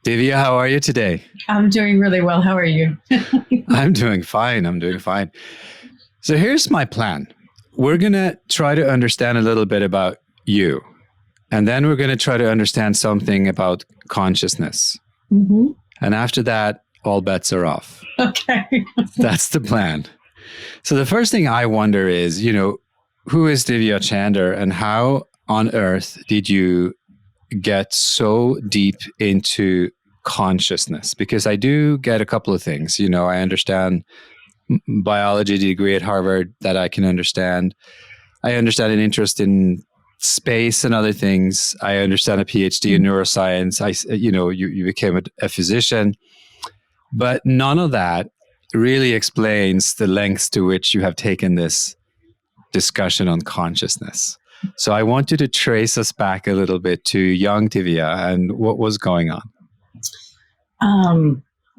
Divya, how are you today? I'm doing really well. How are you? I'm doing fine. So here's my plan. We're going to try to understand a little bit about you. And then we're going to try to understand something about consciousness. Mm-hmm. And after that, all bets are off. Okay. That's the plan. So the first thing I wonder is, who is Divya Chander and how on earth did you get so deep into consciousness? Because I do get a couple of things. I understand biology degree at Harvard that I can understand. I understand an interest in space and other things. I understand a PhD in neuroscience. You became a physician, but none of that really explains the lengths to which you have taken this discussion on consciousness. So I want you to trace us back a little bit to young Divya and what was going on.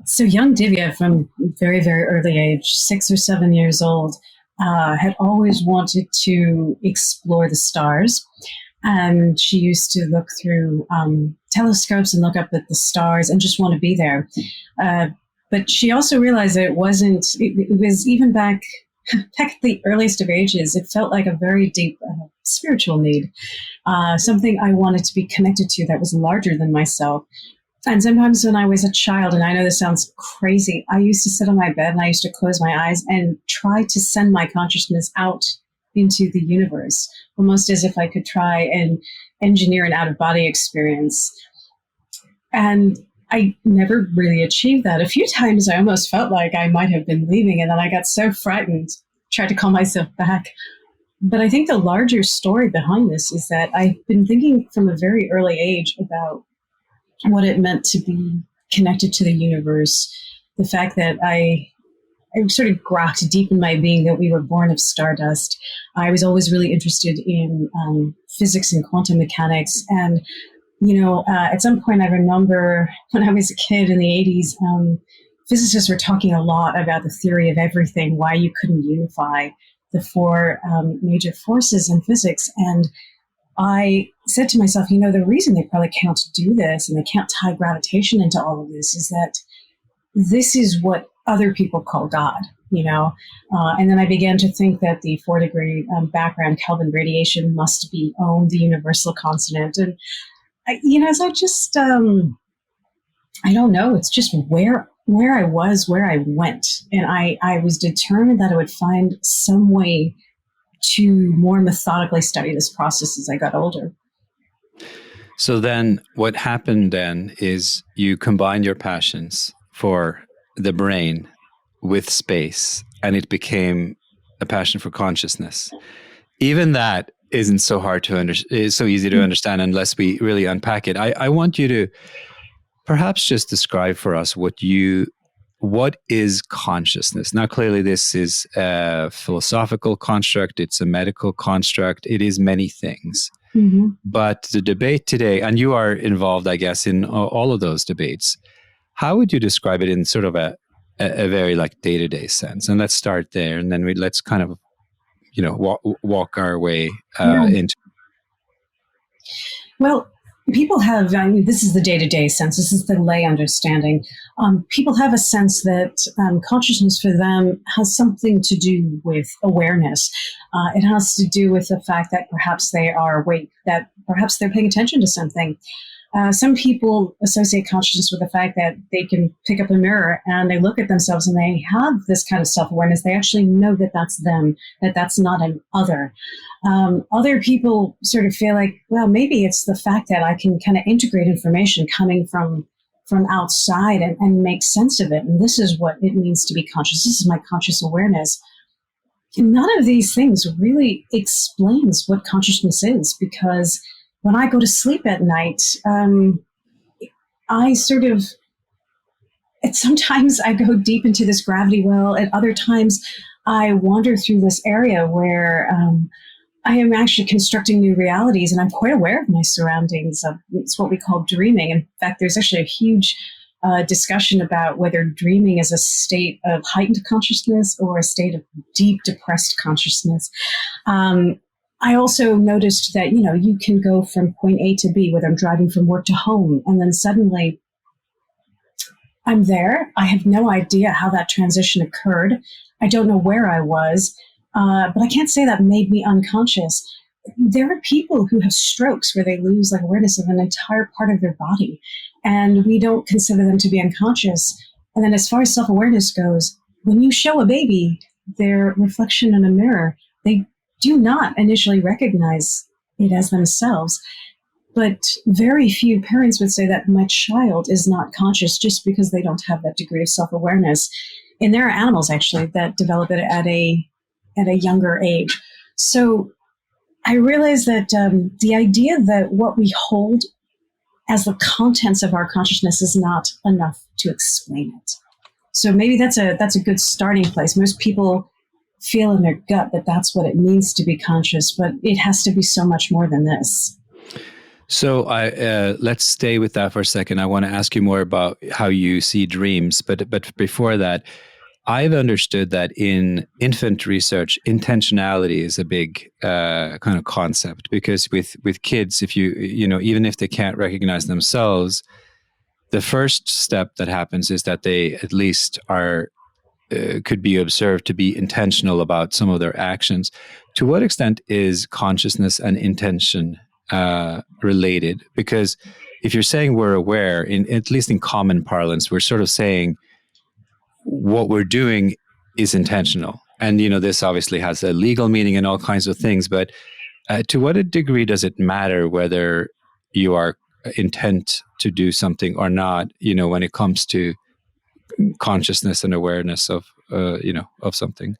So young Divya, from very, very early age, 6 or 7 years old, had always wanted to explore the stars. And she used to look through telescopes and look up at the stars and just want to be there. But she also realized that it was even back at the earliest of ages, it felt like a very deep spiritual need, something I wanted to be connected to that was larger than myself. And sometimes when I was a child, and I know this sounds crazy, I used to sit on my bed and I used to close my eyes and try to send my consciousness out into the universe, almost as if I could try and engineer an out-of-body experience. And I never really achieved that. A few times I almost felt like I might have been leaving, and then I got so frightened, tried to call myself back. But I think the larger story behind this is that I've been thinking from a very early age about what it meant to be connected to the universe, the fact that I sort of grokked deep in my being that we were born of stardust. I was always really interested in physics and quantum mechanics. And, at some point I remember when I was a kid in the 80s, physicists were talking a lot about the theory of everything, why you couldn't unify the four major forces in physics. And I said to myself, the reason they probably can't do this and they can't tie gravitation into all of this is that this is what other people call God, and then I began to think that the 4-degree background Kelvin radiation must be the universal constant. And, so I just, I don't know, it's just where I was, where I went. And I was determined that I would find some way to more methodically study this process as I got older. So then what happened then is you combine your passions for the brain with space, and it became a passion for consciousness. Even that isn't so hard to understand, so easy to understand unless we really unpack it. I want you to perhaps just describe for us what is consciousness? Now, clearly this is a philosophical construct. It's a medical construct. It is many things. Mm-hmm. But the debate today, and you are involved, I guess, in all of those debates, how would you describe it in sort of a very like day-to-day sense? And let's start there, and then let's kind of, walk our way into. Well, people have, this is the day-to-day sense, this is the lay understanding. People have a sense that consciousness for them has something to do with awareness. It has to do with the fact that perhaps they are awake, that perhaps they're paying attention to something. Some people associate consciousness with the fact that they can pick up a mirror and they look at themselves and they have this kind of self-awareness. They actually know that that's them, that that's not an other. Other people sort of feel like, well, maybe it's the fact that I can kind of integrate information coming from outside and make sense of it. And this is what it means to be conscious. This is my conscious awareness. And none of these things really explains what consciousness is, because when I go to sleep at night, sometimes I go deep into this gravity well. At other times, I wander through this area where I am actually constructing new realities, and I'm quite aware of my surroundings. It's what we call dreaming. In fact, there's actually a huge discussion about whether dreaming is a state of heightened consciousness or a state of deep depressed consciousness. I also noticed that, you can go from point A to B, whether I'm driving from work to home, and then suddenly I'm there. I have no idea how that transition occurred. I don't know where I was, but I can't say that made me unconscious. There are people who have strokes where they lose like awareness of an entire part of their body, and we don't consider them to be unconscious. And then, as far as self-awareness goes, when you show a baby their reflection in a mirror, they do not initially recognize it as themselves. But very few parents would say that my child is not conscious just because they don't have that degree of self-awareness. And there are animals actually that develop it at a younger age. So I realize that the idea that what we hold as the contents of our consciousness is not enough to explain it. So maybe that's a good starting place. Most people feel in their gut that that's what it means to be conscious, but it has to be so much more than this. So let's stay with that for a second. I want to ask you more about how you see dreams, but before that, I've understood that in infant research, intentionality is a big kind of concept, because with kids, if even if they can't recognize themselves, the first step that happens is that they at least are could be observed to be intentional about some of their actions. To what extent is consciousness and intention related? Because if you're saying we're aware, at least in common parlance, we're sort of saying what we're doing is intentional. And, this obviously has a legal meaning and all kinds of things, but to what degree does it matter whether you are intent to do something or not, when it comes to consciousness and awareness of something?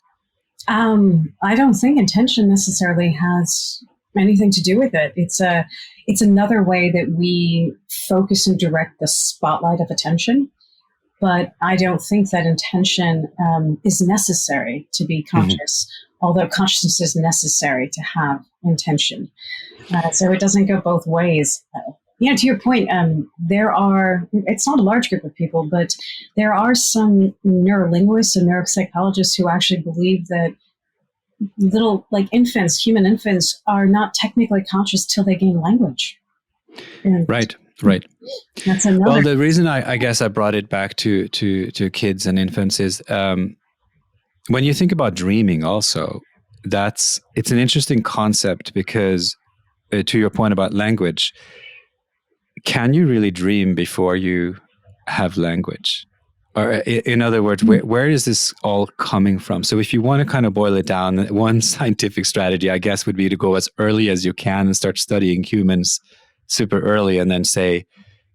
I don't think intention necessarily has anything to do with it. It's another way that we focus and direct the spotlight of attention. But I don't think that intention is necessary to be conscious, although consciousness is necessary to have intention. So it doesn't go both ways. To your point, it's not a large group of people, but there are some neurolinguists and neuropsychologists who actually believe that little, like infants, human infants, are not technically conscious till they gain language. And Right. That's another. Well, the reason I guess I brought it back to kids and infants is when you think about dreaming also, it's an interesting concept because to your point about language, can you really dream before you have language? Or in other words, where is this all coming from? So if you want to kind of boil it down, one scientific strategy, I guess, would be to go as early as you can and start studying humans super early and then say,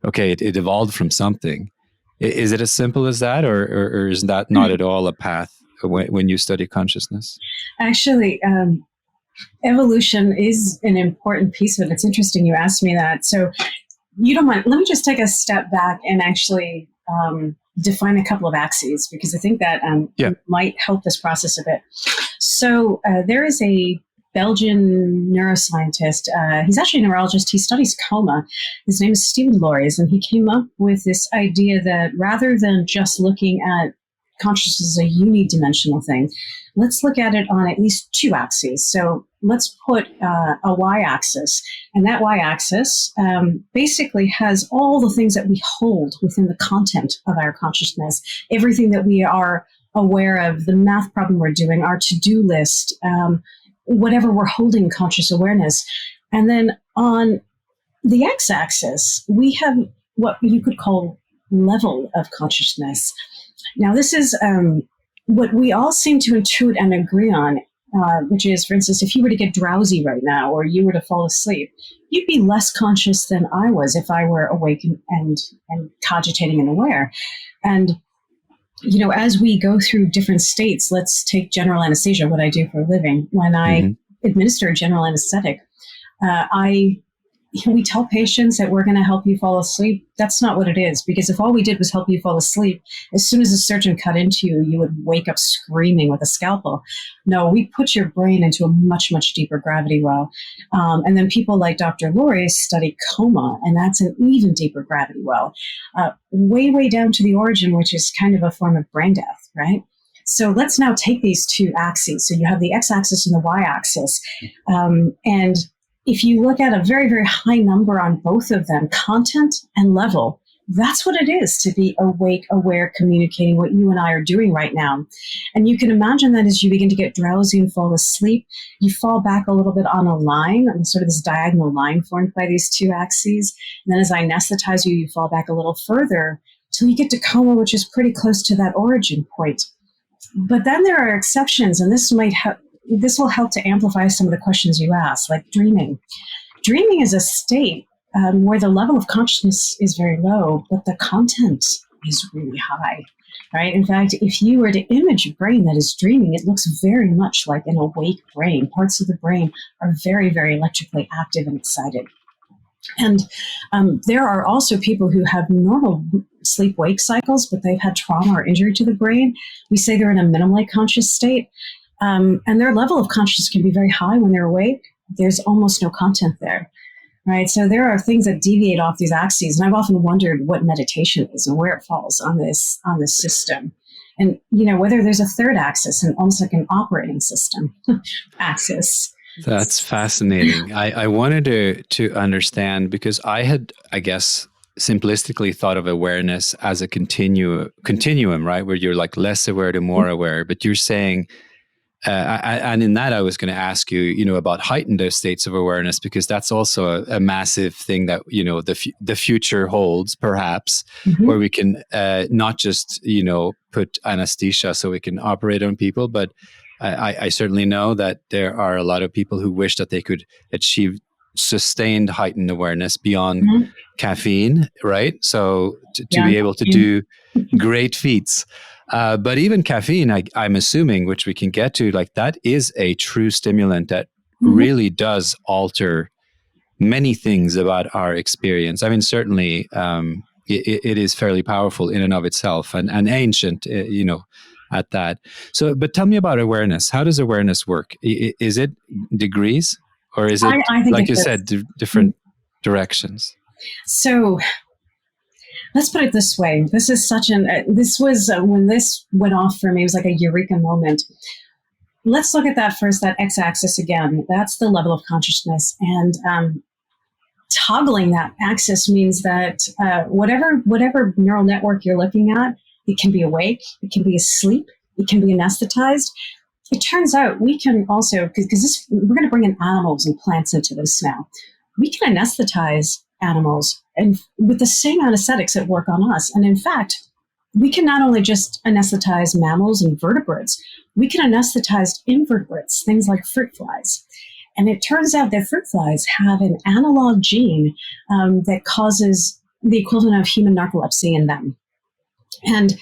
okay, it evolved from something. Is it as simple as that, or is that not at all a path when you study consciousness? Actually, evolution is an important piece of it. It's interesting you asked me that. So you don't mind, let me just take a step back and actually define a couple of axes, because I think that might help this process a bit. So there is a Belgian neuroscientist. He's actually a neurologist. He studies coma. His name is Stephen Lories, and he came up with this idea that rather than just looking at consciousness as a unidimensional thing, let's look at it on at least two axes. So let's put a y-axis, and that y-axis basically has all the things that we hold within the content of our consciousness, everything that we are aware of, the math problem we're doing, our to-do list, whatever we're holding conscious awareness. And then on the x-axis, we have what you could call level of consciousness. Now, this is what we all seem to intuit and agree on, which is, for instance, if you were to get drowsy right now or you were to fall asleep, you'd be less conscious than I was if I were awake and cogitating and aware. And as we go through different states, let's take general anesthesia, what I do for a living. When I administer general anesthetic, we tell patients that we're going to help you fall asleep. That's not what it is, because if all we did was help you fall asleep, as soon as the surgeon cut into you, you would wake up screaming with a scalpel. No, we put your brain into a much, much deeper gravity well. And then people like Dr. Laurie study coma, and that's an even deeper gravity well, way, way down to the origin, which is kind of a form of brain death, right? So let's now take these two axes. So you have the x-axis and the y-axis. And if you look at a very, very high number on both of them, content and level, That's what it is to be awake, aware, communicating what you and I are doing right now. And you can imagine that as you begin to get drowsy and fall asleep, you fall back a little bit on a line, on sort of this diagonal line formed by these two axes. And then as I anesthetize you, you fall back a little further till you get to coma, which is pretty close to that origin point. But then there are exceptions, and this will help to amplify some of the questions you asked, like dreaming. Dreaming is a state where the level of consciousness is very low, but the content is really high, right? In fact, if you were to image a brain that is dreaming, it looks very much like an awake brain. Parts of the brain are very, very electrically active and excited. And there are also people who have normal sleep-wake cycles, but they've had trauma or injury to the brain. We say they're in a minimally conscious state, and their level of consciousness can be very high when they're awake. There's almost no content there. Right, so there are things that deviate off these axes, and I've often wondered what meditation is and where it falls on this system, and whether there's a third axis and almost like an operating system axis. That's fascinating. I wanted to understand, because I had, I guess, simplistically thought of awareness as a continuum, right, where you're like less aware to more aware, but you're saying. And in that, I was going to ask you, about heightened states of awareness, because that's also a massive thing that, the future holds, perhaps, where we can not just, put anesthesia so we can operate on people, but I certainly know that there are a lot of people who wish that they could achieve sustained heightened awareness beyond caffeine, right? So to be able to do great feats. But even caffeine, I'm assuming, which we can get to, like that is a true stimulant that really does alter many things about our experience. I mean, certainly it is fairly powerful in and of itself, and ancient, at that. So, but tell me about awareness. How does awareness work? Is it degrees, or is it, I think like you said, different directions? So let's put it this way. This is this was, when this went off for me, it was like a eureka moment. Let's look at that first, that x-axis again. That's the level of consciousness. And toggling that axis means that whatever neural network you're looking at, it can be awake, it can be asleep, it can be anesthetized. It turns out we can also, because we're going to bring in animals and plants into this now, we can anesthetize animals and with the same anesthetics that work on us. And in fact, we can not only just anesthetize mammals and vertebrates, we can anesthetize invertebrates, things like fruit flies. And it turns out that fruit flies have an analog gene that causes the equivalent of human narcolepsy in them. And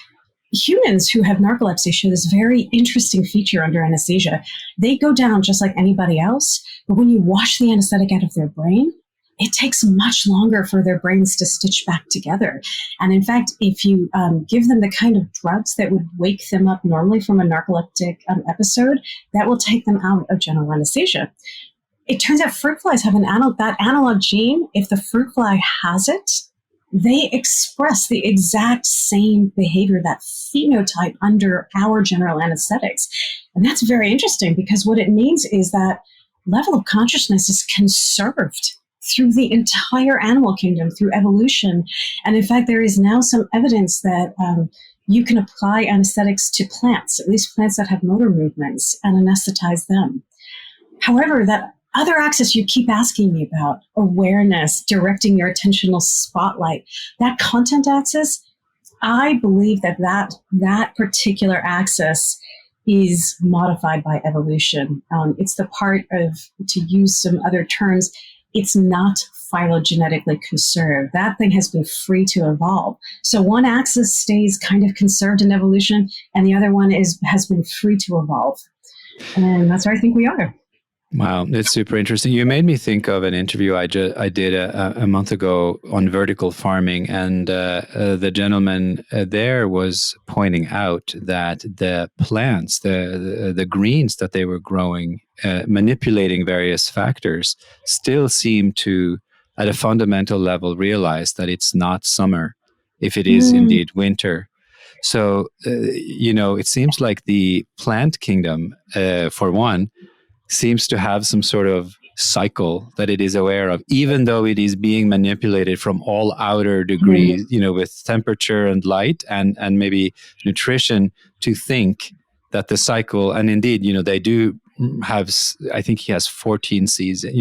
humans who have narcolepsy show this very interesting feature under anesthesia. They go down just like anybody else, but when you wash the anesthetic out of their brain, it takes much longer for their brains to stitch back together. And in fact, if you give them the kind of drugs that would wake them up normally from a narcoleptic episode, that will take them out of general anesthesia. It turns out fruit flies have that analog gene. If the fruit fly has it, they express the exact same behavior, that phenotype, under our general anesthetics. And that's very interesting, because what it means is that level of consciousness is conserved through the entire animal kingdom, through evolution. And in fact, there is now some evidence that you can apply anesthetics to plants, at least plants that have motor movements, and anesthetize them. However, that other axis you keep asking me about, awareness, directing your attentional spotlight, that content axis, I believe that particular axis is modified by evolution. It's the part of, to use some other terms, it's not phylogenetically conserved. That thing has been free to evolve. So one axis stays kind of conserved in evolution, and the other one has been free to evolve. And that's where I think we are. Wow, it's super interesting. You made me think of an interview I did a month ago on vertical farming, and the gentleman there was pointing out that the plants, the greens that they were growing, manipulating various factors, still seem to, at a fundamental level, realize that it's not summer if it is indeed winter. So, it seems like the plant kingdom, for one, seems to have some sort of cycle that it is aware of, even though it is being manipulated from all outer degrees, with temperature and light and maybe nutrition, to think that the cycle, and indeed, they do have, I think he has 14 seasons,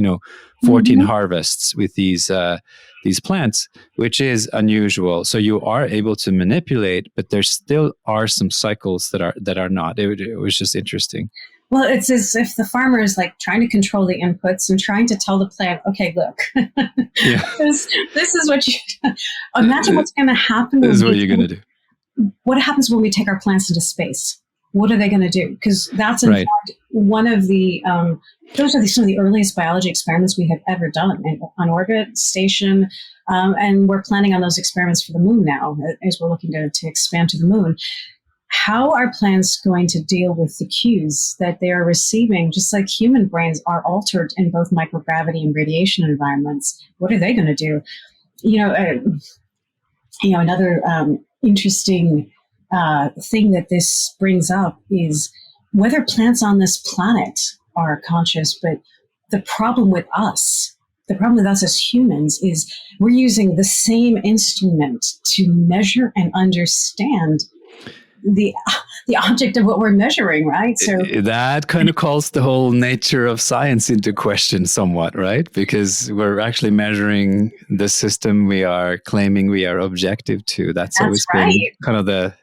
14 harvests with these plants, which is unusual. So you are able to manipulate, but there still are some cycles that are not. It was just interesting. Well, it's as if the farmer is like trying to control the inputs and trying to tell the plant, okay, look, this is what you imagine what's going to happen. This is what you're going to do. What happens when we take our plants into space? What are they going to do? Because that's in fact one of the, those are some of the earliest biology experiments we have ever done on orbit, station, and we're planning on those experiments for the moon now as we're looking to expand to the moon. How are plants going to deal with the cues that they are receiving, just like human brains are altered in both microgravity and radiation environments? What are they going to do? Another interesting thing that this brings up is whether plants on this planet are conscious, but the problem with us as humans is we're using the same instrument to measure and understand the object of what we're measuring, right? So that kind of calls the whole nature of science into question somewhat, right? Because we're actually measuring the system we are claiming we are objective to. That's always been kind of the...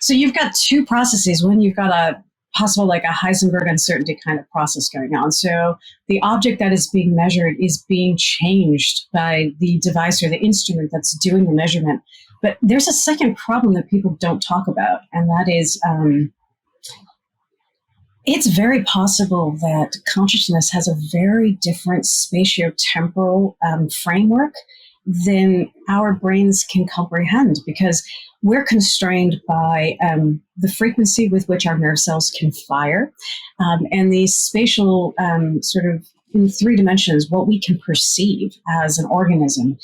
So you've got two processes. One, you've got a possible like a Heisenberg uncertainty kind of process going on. So the object that is being measured is being changed by the device or the instrument that's doing the measurement. But there's a second problem that people don't talk about, and that is it's very possible that consciousness has a very different spatiotemporal framework than our brains can comprehend, because we're constrained by the frequency with which our nerve cells can fire, and the spatial sort of in 3 dimensions, what we can perceive as an organism.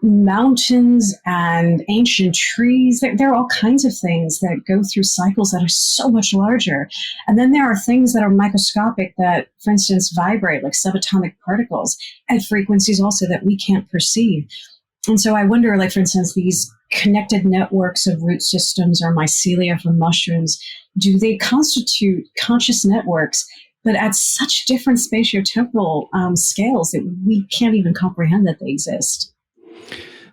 Mountains and ancient trees, there are all kinds of things that go through cycles that are so much larger. And then there are things that are microscopic that, for instance, vibrate, like subatomic particles, at frequencies also that we can't perceive. And so I wonder, like, for instance, these connected networks of root systems or mycelia from mushrooms, do they constitute conscious networks, but at such different spatiotemporal scales that we can't even comprehend that they exist?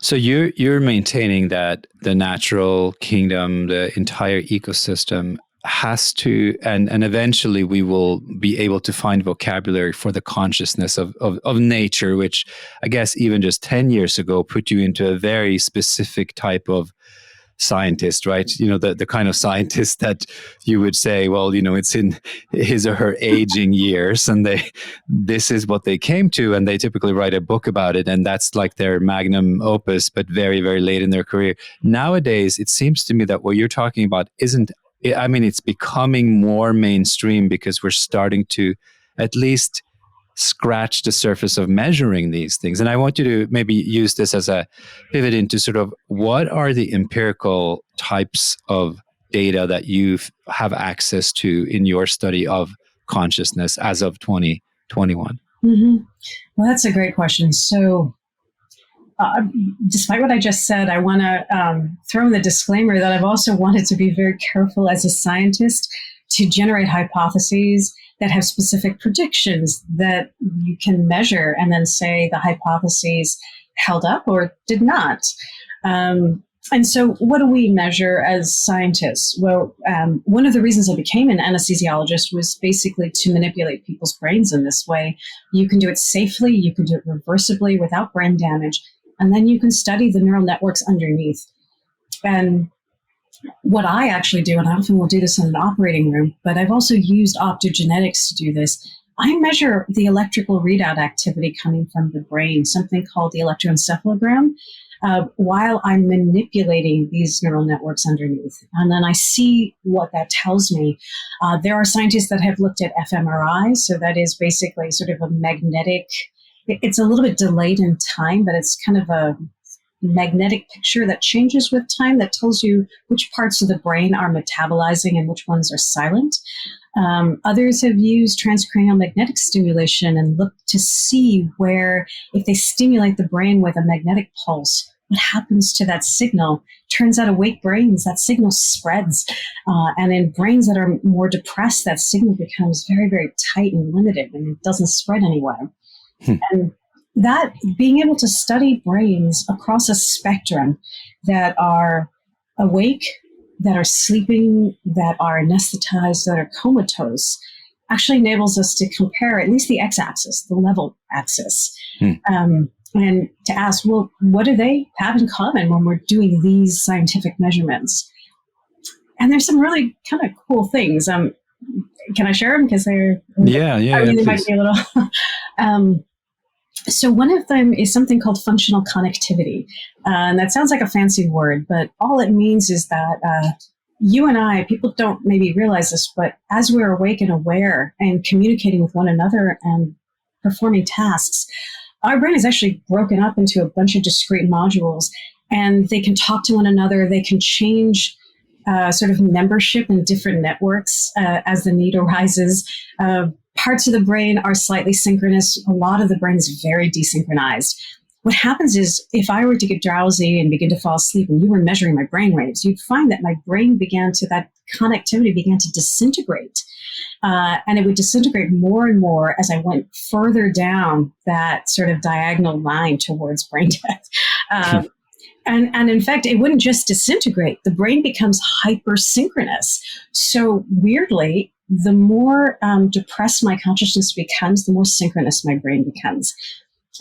So you're maintaining that the natural kingdom, the entire ecosystem has to, and eventually we will be able to find vocabulary for the consciousness of nature, which I guess even just 10 years ago put you into a very specific type of scientist, right? The kind of scientist that you would say, well, it's in his or her aging years, and this is what they came to, and they typically write a book about it, and that's like their magnum opus, but very, very late in their career. Nowadays, it seems to me that what you're talking about it's becoming more mainstream, because we're starting to at least scratch the surface of measuring these things. And I want you to maybe use this as a pivot into sort of what are the empirical types of data that you have access to in your study of consciousness as of 2021? Well, that's a great question. So despite what I just said, I want to throw in the disclaimer that I've also wanted to be very careful as a scientist to generate hypotheses that have specific predictions that you can measure and then say the hypotheses held up or did not. And so what do we measure as scientists? Well, one of the reasons I became an anesthesiologist was basically to manipulate people's brains in this way. You can do it safely, you can do it reversibly without brain damage, and then you can study the neural networks underneath. And what I actually do, and I often will do this in an operating room, but I've also used optogenetics to do this. I measure the electrical readout activity coming from the brain, something called the electroencephalogram, while I'm manipulating these neural networks underneath. And then I see what that tells me. There are scientists that have looked at fMRI, so that is basically sort of a magnetic, it's a little bit delayed in time, but it's kind of a magnetic picture that changes with time that tells you which parts of the brain are metabolizing and which ones are silent. Others have used transcranial magnetic stimulation and looked to see where, if they stimulate the brain with a magnetic pulse, what happens to that signal. Turns out awake brains, that signal spreads. And in brains that are more depressed, that signal becomes very, very tight and limited, and it doesn't spread anywhere. And that, being able to study brains across a spectrum that are awake, that are sleeping, that are anesthetized, that are comatose, actually enables us to compare at least the x-axis, the level axis. And to ask, well, what do they have in common when we're doing these scientific measurements? And there's some really kind of cool things. Can I share them? Because they're they might be a little. So one of them is something called functional connectivity. And that sounds like a fancy word, but all it means is that you and I, people don't maybe realize this, but as we're awake and aware and communicating with one another and performing tasks, our brain is actually broken up into a bunch of discrete modules, and they can talk to one another. They can change sort of membership in different networks as the need arises. Parts of the brain are slightly synchronous. A lot of the brain is very desynchronized. What happens is, if I were to get drowsy and begin to fall asleep and you were measuring my brain waves, you'd find that my brain that connectivity began to disintegrate. And it would disintegrate more and more as I went further down that sort of diagonal line towards brain death. And in fact, it wouldn't just disintegrate. The brain becomes hypersynchronous. So weirdly, the more depressed my consciousness becomes, the more synchronous my brain becomes.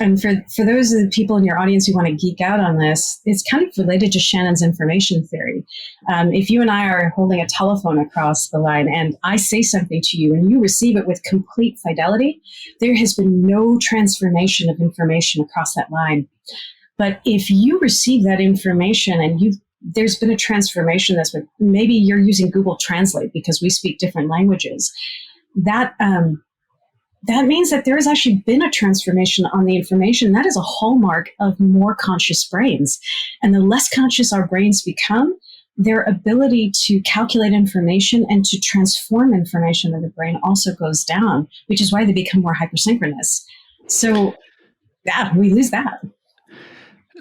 And for those of the people in your audience who want to geek out on this, it's kind of related to Shannon's information theory. If you and I are holding a telephone across the line and I say something to you and you receive it with complete fidelity, there has been no transformation of information across that line. But if you receive that information and there's been a transformation that's been, maybe you're using Google Translate because we speak different languages, that means that there has actually been a transformation on the information. That is a hallmark of more conscious brains. And the less conscious our brains become, their ability to calculate information and to transform information in the brain also goes down, which is why they become more hypersynchronous. So, yeah, we lose that.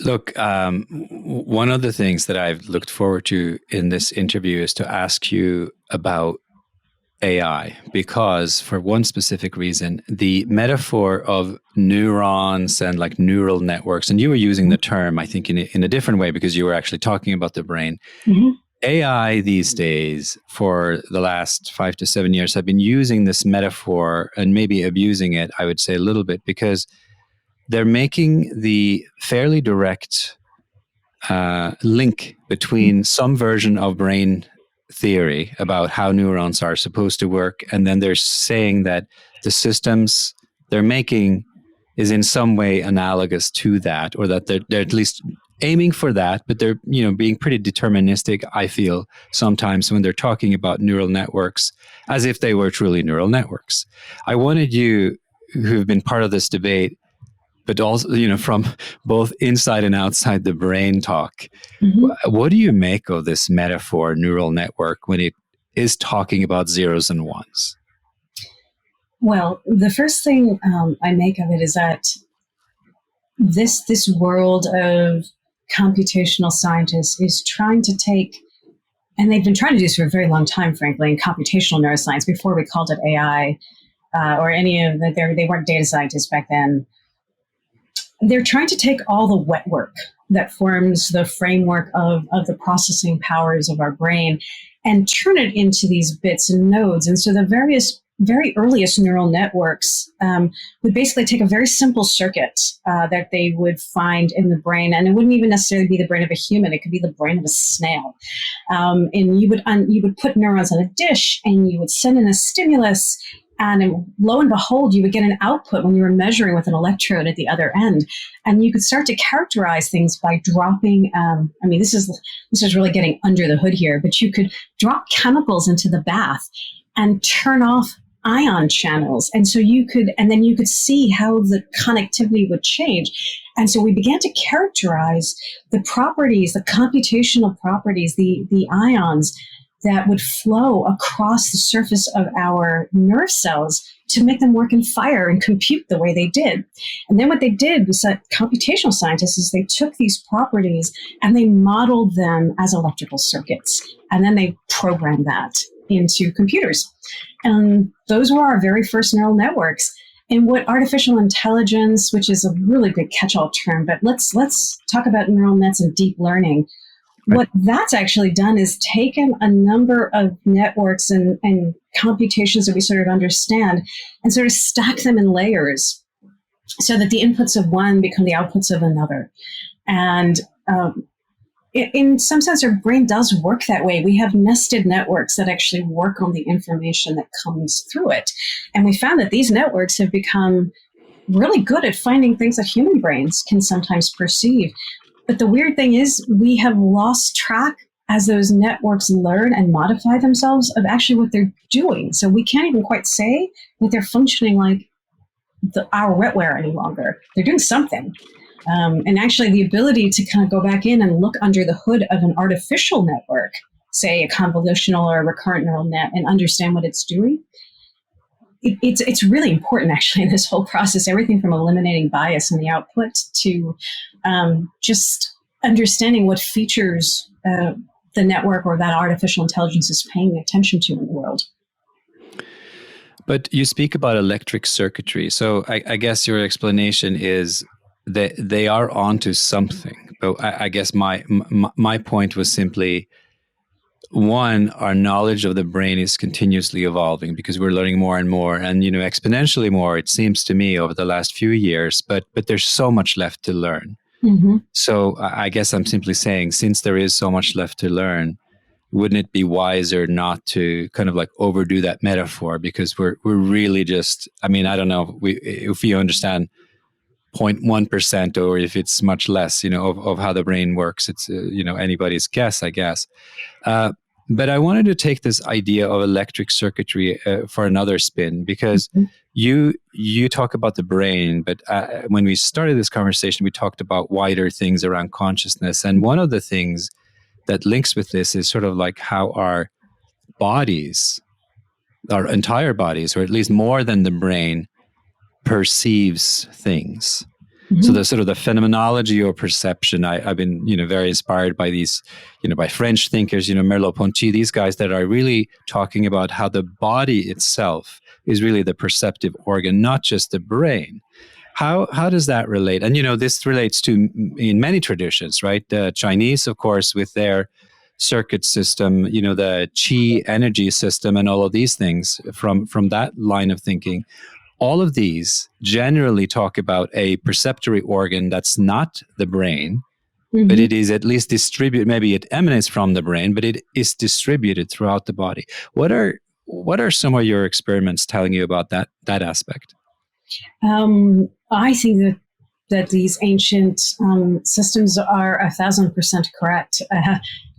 Look, one of the things that I've looked forward to in this interview is to ask you about AI, because for one specific reason, the metaphor of neurons and like neural networks, and you were using the term, I think, in a different way because you were actually talking about the brain. Mm-hmm. AI these days, for the last 5 to 7 years, have been using this metaphor and maybe abusing it, I would say, a little bit, because they're making the fairly direct link between some version of brain theory about how neurons are supposed to work, and then they're saying that the systems they're making is in some way analogous to that, or that they're at least aiming for that, but they're being pretty deterministic, I feel, sometimes when they're talking about neural networks as if they were truly neural networks. I wanted you, who've been part of this debate, but also, from both inside and outside the brain talk. Mm-hmm. What do you make of this metaphor, neural network, when it is talking about zeros and ones? Well, the first thing I make of it is that this world of computational scientists is trying to take, and they've been trying to do this for a very long time, frankly, in computational neuroscience, before we called it AI or any of that. They weren't data scientists back then. They're trying to take all the wet work that forms the framework of the processing powers of our brain and turn it into these bits and nodes. And so the very earliest neural networks would basically take a very simple circuit that they would find in the brain. And it wouldn't even necessarily be the brain of a human. It could be the brain of a snail. And you would put neurons on a dish and you would send in a stimulus. And lo and behold, you would get an output when you were measuring with an electrode at the other end. And you could start to characterize things by dropping, this is really getting under the hood here, but you could drop chemicals into the bath and turn off ion channels. And so then you could see how the connectivity would change. And so we began to characterize the properties, the computational properties, the ions that would flow across the surface of our nerve cells to make them work and fire and compute the way they did. And then what they did was that computational scientists is they took these properties and they modeled them as electrical circuits. And then they programmed that into computers. And those were our very first neural networks. And what artificial intelligence, which is a really big catch-all term, but let's talk about neural nets and deep learning. Right. What that's actually done is taken a number of networks and computations that we sort of understand and sort of stack them in layers so that the inputs of one become the outputs of another. And in some sense, our brain does work that way. We have nested networks that actually work on the information that comes through it. And we found that these networks have become really good at finding things that human brains can sometimes perceive. But the weird thing is we have lost track as those networks learn and modify themselves of actually what they're doing. So we can't even quite say that they're functioning like our wetware any longer. They're doing something. And actually the ability to kind of go back in and look under the hood of an artificial network, say a convolutional or a recurrent neural net, and understand what it's doing, it's really important actually in this whole process, everything from eliminating bias in the output to just understanding what features the network or that artificial intelligence is paying attention to in the world. But you speak about electric circuitry. So I guess your explanation is that they are onto something. But I guess my point was simply, one, our knowledge of the brain is continuously evolving because we're learning more and more, and exponentially more, it seems to me, over the last few years. But there's so much left to learn. Mm-hmm. So I guess I'm simply saying, since there is so much left to learn, wouldn't it be wiser not to kind of like overdo that metaphor? Because we're really just, I don't know if we understand 0.1% or if it's much less, of how the brain works. It's, anybody's guess, I guess. But I wanted to take this idea of electric circuitry for another spin, because you talk about the brain, but when we started this conversation, we talked about wider things around consciousness. And one of the things that links with this is sort of like how our bodies, our entire bodies, or at least more than the brain, perceives things. Mm-hmm. So the sort of the phenomenology or perception, I've been, very inspired by these, by French thinkers, Merleau-Ponty, these guys that are really talking about how the body itself is really the perceptive organ, not just the brain. How does that relate? And, this relates to in many traditions, right? The Chinese, of course, with their circuit system, the qi energy system and all of these things from that line of thinking. All of these generally talk about a perceptory organ that's not the brain, mm-hmm. but it is at least distributed. Maybe it emanates from the brain, but it is distributed throughout the body. What are some of your experiments telling you about that aspect? I think that these ancient systems are 1,000% correct,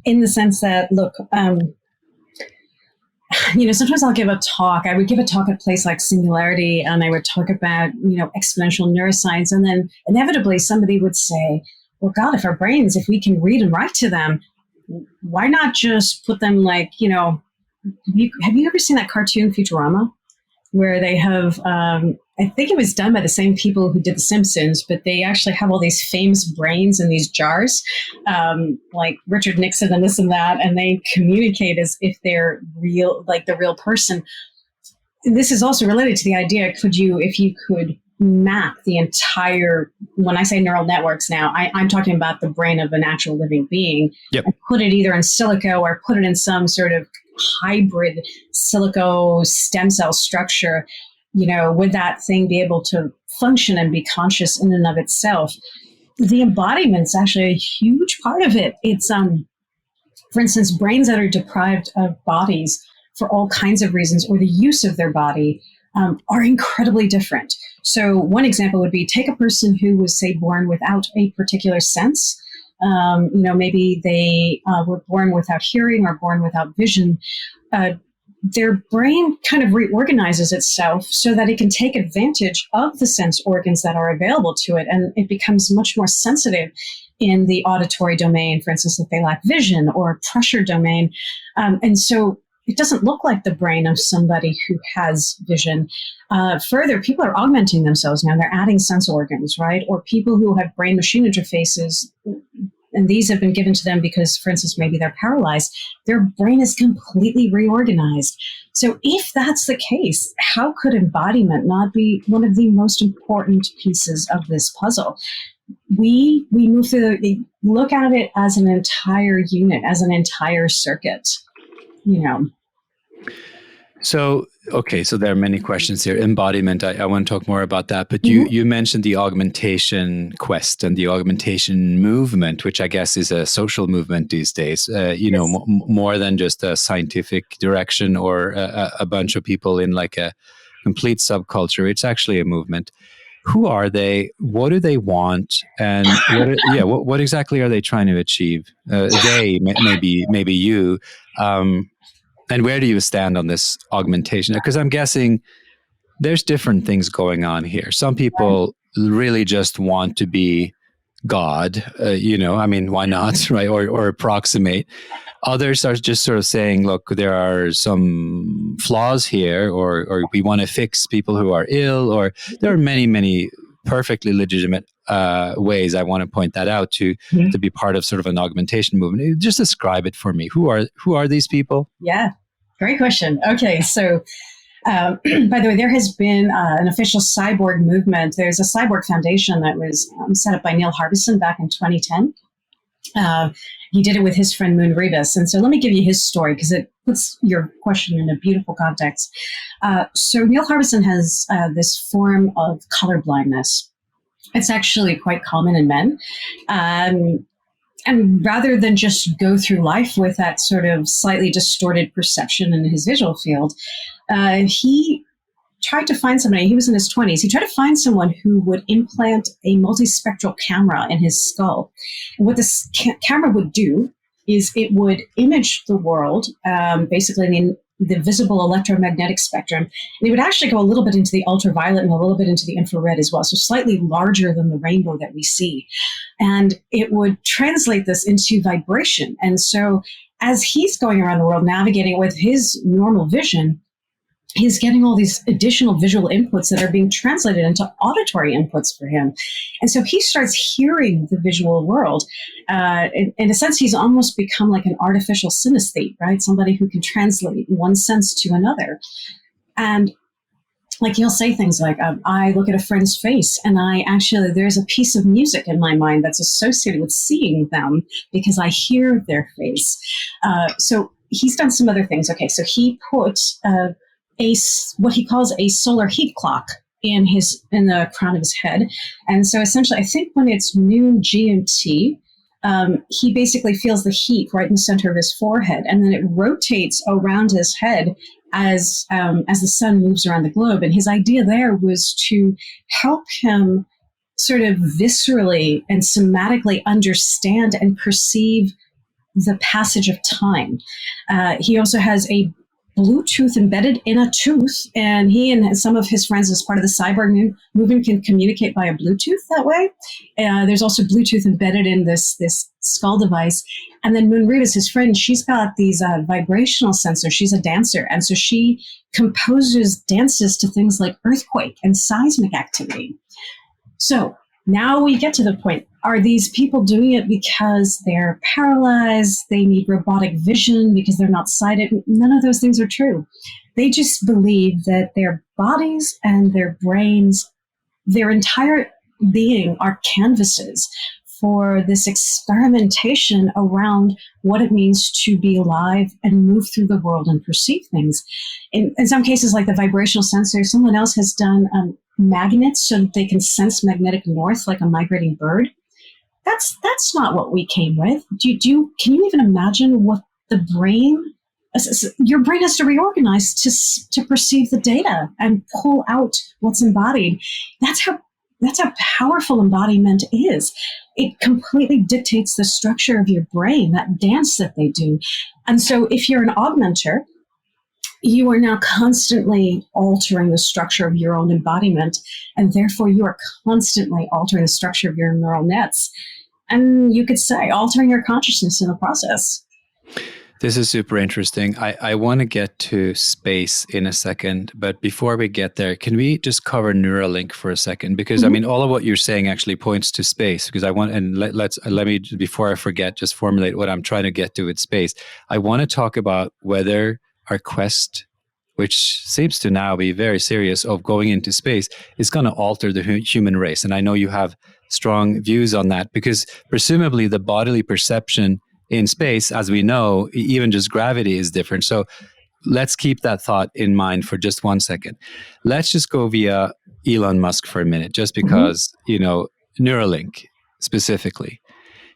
in the sense that, look, sometimes I'll give a talk. I would give a talk at a place like Singularity, and I would talk about, exponential neuroscience. And then inevitably somebody would say, well, God, if we can read and write to them, why not just put them like, have you ever seen that cartoon Futurama? Where they have, I think it was done by the same people who did The Simpsons, but they actually have all these famous brains in these jars, like Richard Nixon and this and that, and they communicate as if they're real, like the real person. This is also related to the idea, if you could map the entire, when I say neural networks now, I'm talking about the brain of an actual living being, yep. and put it either in silico or put it in some sort of hybrid silico stem cell structure, would that thing be able to function and be conscious in and of itself? The embodiment's actually a huge part of it. It's, for instance, brains that are deprived of bodies for all kinds of reasons, or the use of their body, are incredibly different. So one example would be, take a person who was, say, born without a particular sense. Maybe they were born without hearing or born without vision. their brain kind of reorganizes itself so that it can take advantage of the sense organs that are available to it. And it becomes much more sensitive in the auditory domain, for instance, if they lack vision, or pressure domain. And so it doesn't look like the brain of somebody who has vision. Further, people are augmenting themselves now. They're adding sense organs, right? Or people who have brain-machine interfaces, and these have been given to them because, for instance, maybe they're paralyzed. Their brain is completely reorganized. So if that's the case, how could embodiment not be one of the most important pieces of this puzzle? We move through, look at it as an entire unit, as an entire circuit, you know. So, okay, so there are many questions here. Embodiment, I want to talk more about that. But you mentioned the augmentation quest and the augmentation movement, which I guess is a social movement these days, more than just a scientific direction or a bunch of people in like a complete subculture. It's actually a movement. Who are they? What do they want? And what exactly are they trying to achieve? They, maybe you. And where do you stand on this augmentation? Because I'm guessing there's different things going on here. Some people really just want to be God, I mean, why not, right? Or approximate. Others are just sort of saying, look, there are some flaws here, or we want to fix people who are ill, or there are many, many perfectly legitimate ways, I want to point that out, to be part of sort of an augmentation movement. Just describe it for me. Who are these people? Yeah, great question. Okay, so by the way, there has been an official cyborg movement. There's a cyborg foundation that was set up by Neil Harbison back in 2010. He did it with his friend Moon Ribas. And so let me give you his story, because it puts your question in a beautiful context. So Neil Harbison has this form of colorblindness. It's actually quite common in men. And rather than just go through life with that sort of slightly distorted perception in his visual field, he tried to find somebody. He was in his 20s. He tried to find someone who would implant a multispectral camera in his skull. And what this camera would do is it would image the world, basically in the visible electromagnetic spectrum. And it would actually go a little bit into the ultraviolet and a little bit into the infrared as well, so slightly larger than the rainbow that we see. And it would translate this into vibration. And so as he's going around the world navigating with his normal vision, he's getting all these additional visual inputs that are being translated into auditory inputs for him. And so he starts hearing the visual world. In a sense, he's almost become like an artificial synesthete, right? Somebody who can translate one sense to another. And like he'll say things like, I look at a friend's face and there's a piece of music in my mind that's associated with seeing them because I hear their face. So he's done some other things. Okay, so he put what he calls a solar heat clock in the crown of his head. And so essentially, I think when it's noon GMT, he basically feels the heat right in the center of his forehead, and then it rotates around his head as the sun moves around the globe. And his idea there was to help him sort of viscerally and somatically understand and perceive the passage of time. He also has a Bluetooth embedded in a tooth, and he and some of his friends, as part of the cyborg movement, can communicate via Bluetooth that way. There's also Bluetooth embedded in this skull device. And then Moon Ribas, his friend, she's got these vibrational sensors. She's a dancer, and so she composes dances to things like earthquake and seismic activity. So now we get to the point. Are these people doing it because they're paralyzed? They need robotic vision because they're not sighted? None of those things are true. They just believe that their bodies and their brains, their entire being, are canvases for this experimentation around what it means to be alive and move through the world and perceive things. In some cases, like the vibrational sensor, someone else has done magnets so that they can sense magnetic north like a migrating bird. That's not what we came with. Can you even imagine what the brain? Your brain has to reorganize to perceive the data and pull out what's embodied. That's how powerful embodiment is. It completely dictates the structure of your brain, that dance that they do. And so if you're an augmenter, you are now constantly altering the structure of your own embodiment, and therefore you are constantly altering the structure of your neural nets. And you could say altering your consciousness in the process. This is super interesting. I want to get to space in a second, but before we get there, can we just cover Neuralink for a second? Because I mean, all of what you're saying actually points to space. Because I want, and let me before I forget, just formulate what I'm trying to get to with space. I want to talk about whether our quest, which seems to now be very serious, of going into space, is going to alter the human race. And I know you have strong views on that, because presumably the bodily perception in space, as we know, even just gravity is different. So let's keep that thought in mind for just 1 second. Let's just go via Elon Musk for a minute, just because, Neuralink specifically.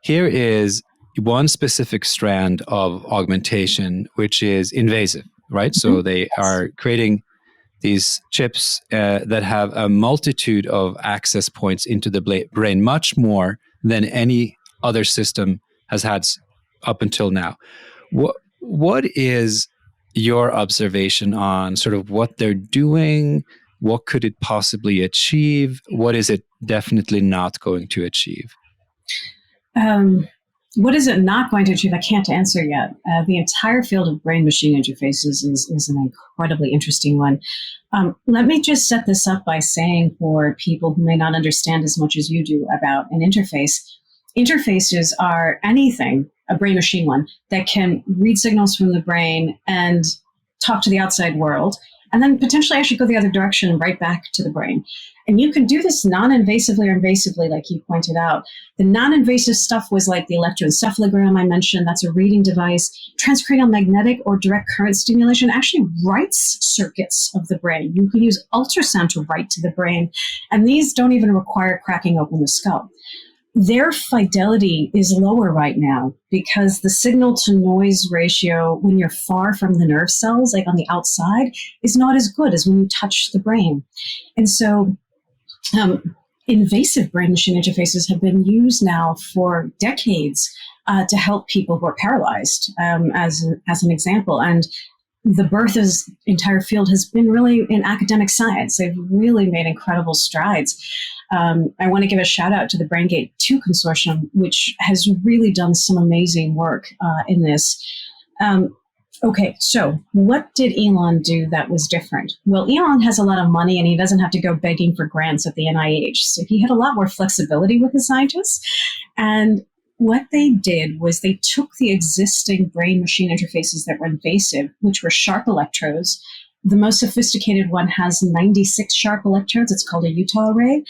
Here is one specific strand of augmentation, which is invasive, right? So they are creating these chips that have a multitude of access points into the brain, much more than any other system has had up until now. What is your observation on sort of what they're doing? What could it possibly achieve? What is it definitely not going to achieve? What is it not going to achieve? I can't answer yet. The entire field of brain-machine interfaces is an incredibly interesting one. Let me just set this up by saying, for people who may not understand as much as you do about an interface, interfaces are anything, a brain-machine one, that can read signals from the brain and talk to the outside world, and then potentially actually go the other direction and right back to the brain. And you can do this non-invasively or invasively, like you pointed out. The non-invasive stuff was like the electroencephalogram I mentioned. That's a reading device. Transcranial magnetic or direct current stimulation actually writes circuits of the brain. You can use ultrasound to write to the brain. And these don't even require cracking open the skull. Their fidelity is lower right now because the signal to noise ratio when you're far from the nerve cells, like on the outside, is not as good as when you touch the brain. And so invasive brain-machine interfaces have been used now for decades to help people who are paralyzed, as an example. And the birth of this entire field has been really in academic science. They've really made incredible strides. I want to give a shout out to the Braingate 2 consortium, which has really done some amazing work in this. Okay, so what did Elon do that was different? Well, Elon has a lot of money and he doesn't have to go begging for grants at the NIH. So he had a lot more flexibility with his scientists. And what they did was they took the existing brain-machine interfaces that were invasive, which were sharp electrodes. The most sophisticated one has 96 sharp electrodes. It's called a Utah array.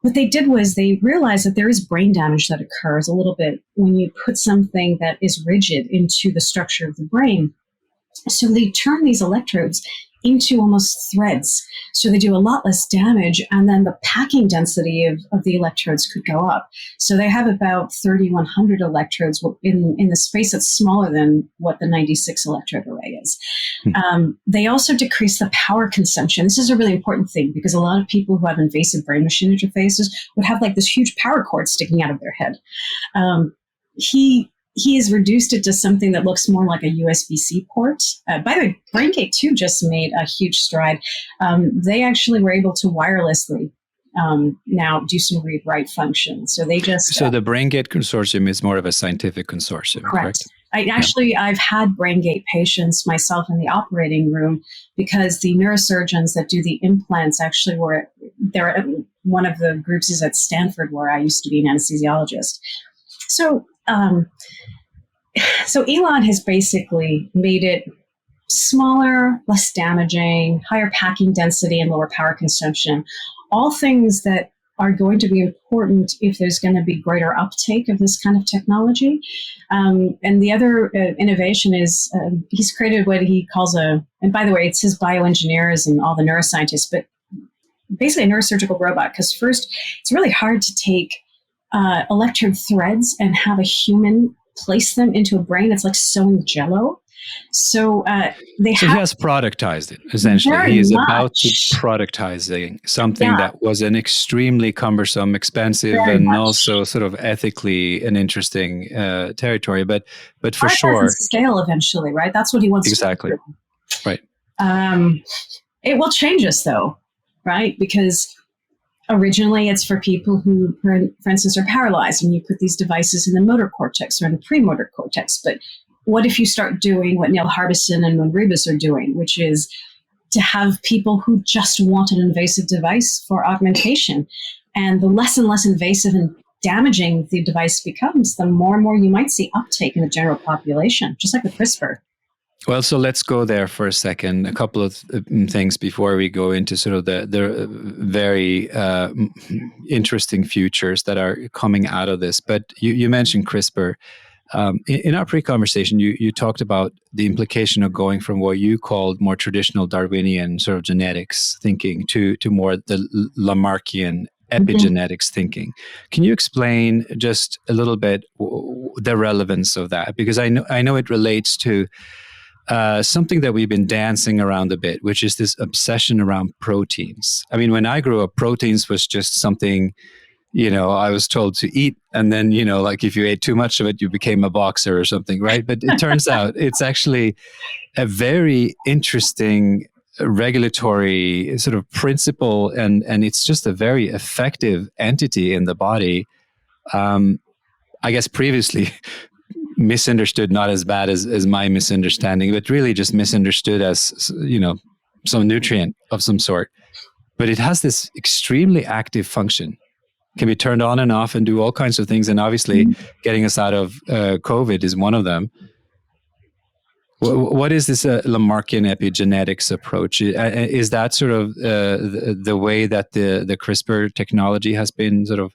What they did was they realized that there is brain damage that occurs a little bit when you put something that is rigid into the structure of the brain. So they turn these electrodes into almost threads. So they do a lot less damage, and then the packing density of the electrodes could go up. So they have about 3,100 electrodes in the space that's smaller than what the 96 electrode array is. They also decrease the power consumption. This is a really important thing because a lot of people who have invasive brain-machine interfaces would have like this huge power cord sticking out of their head. He has reduced it to something that looks more like a USB-C port. By the way, Braingate 2 just made a huge stride. They actually were able to wirelessly now do some read-write functions. So they just... So the Braingate consortium is more of a scientific consortium, correct? I've had Braingate patients myself in the operating room because the neurosurgeons that do the implants actually one of the groups is at Stanford, where I used to be an anesthesiologist. So Elon has basically made it smaller, less damaging, higher packing density, and lower power consumption. All things that are going to be important if there's going to be greater uptake of this kind of technology. And the other innovation is he's created what he calls and by the way, it's his bioengineers and all the neuroscientists, but basically a neurosurgical robot. Because first, it's really hard to take electrode threads and have a human place them into a brain. It's like sewing Jello. So he has productized it, essentially. He is about to productizing something that was an extremely cumbersome, expensive, and also sort of ethically an interesting territory. But for sure, scale eventually, right? That's what he wants to do. Right. It will change us, though, right? Because originally it's for people who, for instance, are paralyzed, and you put these devices in the motor cortex or in the premotor cortex. But what if you start doing what Neil Harbisson and Monribus are doing, which is to have people who just want an invasive device for augmentation? And the less and less invasive and damaging the device becomes, the more and more you might see uptake in the general population, just like with CRISPR. Well, so let's go there for a second. A couple of things before we go into sort of the very interesting futures that are coming out of this. But you mentioned CRISPR. In our pre-conversation, you talked about the implication of going from what you called more traditional Darwinian sort of genetics thinking to more the Lamarckian epigenetics thinking. Can you explain just a little bit the relevance of that? Because I know it relates to something that we've been dancing around a bit, which is this obsession around proteins. I mean, when I grew up, proteins was just something, I was told to eat. And then, like if you ate too much of it, you became a boxer or something, right? But it turns out it's actually a very interesting regulatory sort of principle. And it's just a very effective entity in the body. I guess previously misunderstood, not as bad as my misunderstanding, but really just misunderstood as, some nutrient of some sort. But it has this extremely active function, can be turned on and off and do all kinds of things. And obviously getting us out of COVID is one of them. What is this Lamarckian epigenetics approach? Is that sort of the way that the CRISPR technology has been sort of,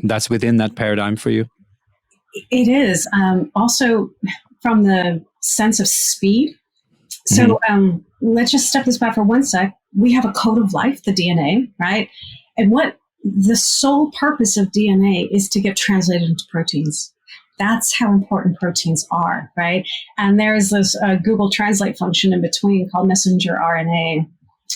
that's within that paradigm for you? It is. Also from the sense of speed. So let's just step this back for one sec. We have a code of life, the DNA, right? And what the sole purpose of DNA is to get translated into proteins. That's how important proteins are, right? And there's this Google Translate function in between called messenger RNA.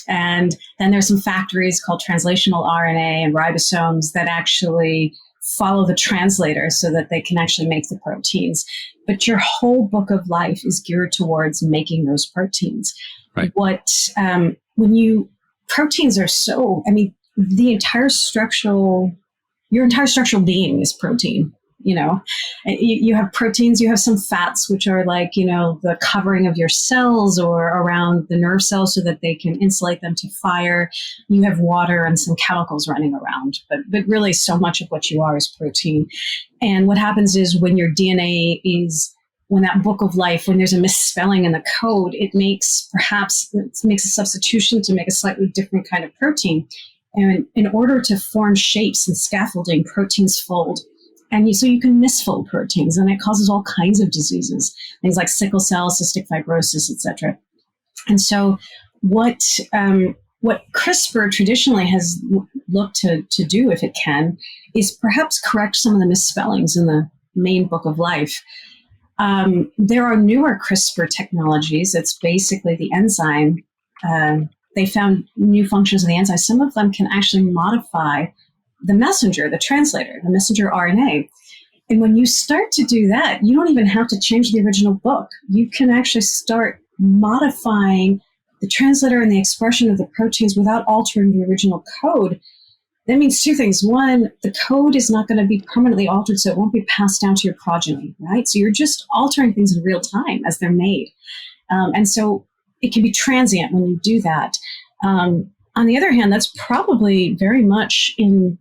And then there's some factories called translational RNA and ribosomes that actually follow the translator so that they can actually make the proteins. But your whole book of life is geared towards making those proteins. Right. Proteins are so, your entire structural being is protein. You have proteins, you have some fats, which are like, the covering of your cells or around the nerve cells so that they can insulate them to fire. You have water and some chemicals running around, but really so much of what you are is protein. And what happens is when your DNA when that book of life, when there's a misspelling in the code, it makes a substitution to make a slightly different kind of protein. And in order to form shapes and scaffolding, proteins fold. And so you can misfold proteins, and it causes all kinds of diseases, things like sickle cell, cystic fibrosis, etc. And so what CRISPR traditionally has looked to do, if it can, is perhaps correct some of the misspellings in the main book of life. There are newer CRISPR technologies. It's basically the enzyme. They found new functions of the enzyme. Some of them can actually modify the messenger, the translator, the messenger RNA. And when you start to do that, you don't even have to change the original book. You can actually start modifying the translator and the expression of the proteins without altering the original code. That means two things. One, the code is not going to be permanently altered, so it won't be passed down to your progeny, right? So you're just altering things in real time as they're made. And so it can be transient when you do that. On the other hand, that's probably very much in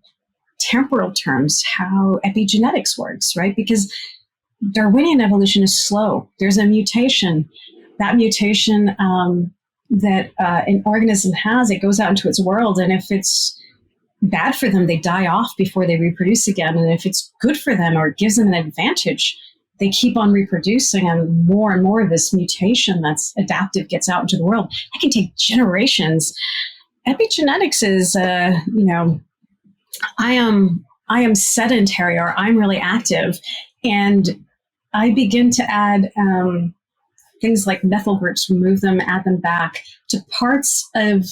temporal terms how epigenetics works, right? Because Darwinian evolution is slow. There's a mutation. That mutation that an organism has, it goes out into its world, and if it's bad for them, they die off before they reproduce again. And if it's good for them or it gives them an advantage, they keep on reproducing, and more of this mutation that's adaptive gets out into the world. That can take generations. Epigenetics is, I am sedentary, or I'm really active, and I begin to add things like methyl groups, remove them, add them back to parts of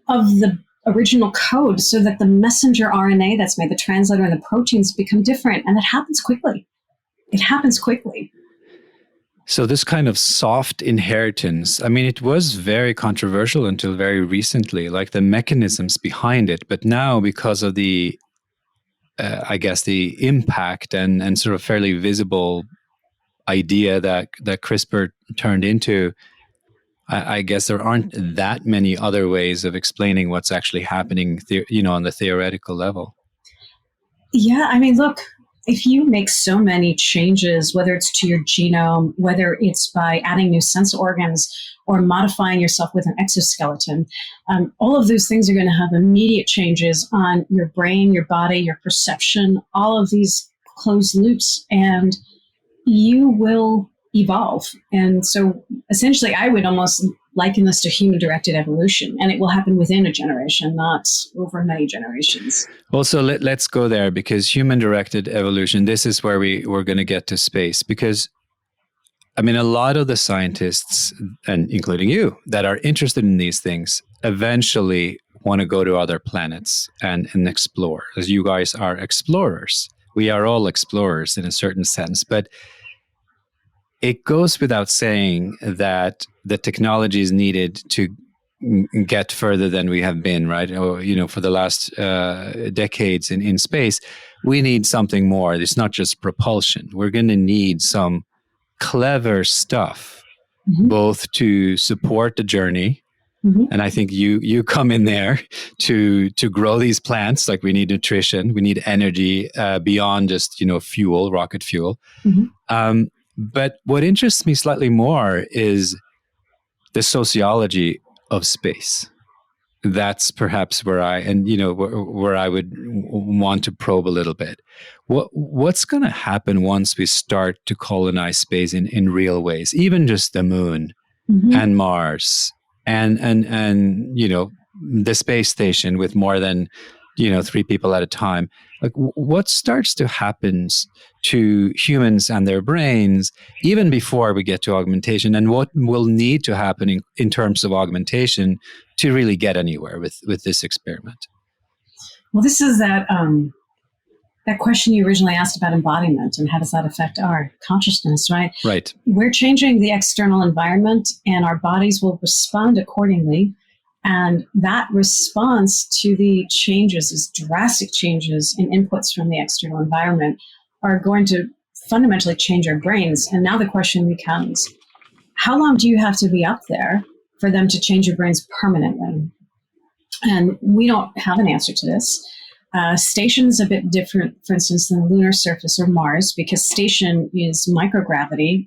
the original code so that the messenger RNA that's made, the translator and the proteins become different, and it happens quickly. So this kind of soft inheritance, I mean, it was very controversial until very recently, like the mechanisms behind it. But now, because of the, I guess, the impact and sort of fairly visible idea that CRISPR turned into, I guess there aren't that many other ways of explaining what's actually happening, on the theoretical level. Yeah, I mean, look, if you make so many changes, whether it's to your genome, whether it's by adding new sense organs or modifying yourself with an exoskeleton, all of those things are going to have immediate changes on your brain, your body, your perception, all of these closed loops, and you will evolve. And so essentially, I would almost liken this to human-directed evolution, and it will happen within a generation, not over many generations. Also, let's go there, because human-directed evolution, this is where we're going to get to space, because I mean, a lot of the scientists, and including you, that are interested in these things eventually want to go to other planets and explore, as you guys are explorers. We are all explorers in a certain sense, but it goes without saying that the technology is needed to get further than we have been, right? Or, for the last decades in space, we need something more. It's not just propulsion. We're going to need some clever stuff, both to support the journey. And I think you come in there to grow these plants. Like, we need nutrition, we need energy beyond just fuel, rocket fuel. But what interests me slightly more is the sociology of space. That's perhaps where I would want to probe a little bit. What's going to happen once we start to colonize space in real ways, even just the moon and Mars and the space station with more than 3 people at a time? Like, what starts to happen to humans and their brains even before we get to augmentation, and what will need to happen in terms of augmentation to really get anywhere with this experiment? Well, this is that question you originally asked about embodiment and how does that affect our consciousness, right? Right. We're changing the external environment, and our bodies will respond accordingly. And that response to the changes, these drastic changes in inputs from the external environment, are going to fundamentally change our brains. And now the question becomes, how long do you have to be up there for them to change your brains permanently? And we don't have an answer to this. Station is a bit different, for instance, than the lunar surface or Mars, because station is microgravity,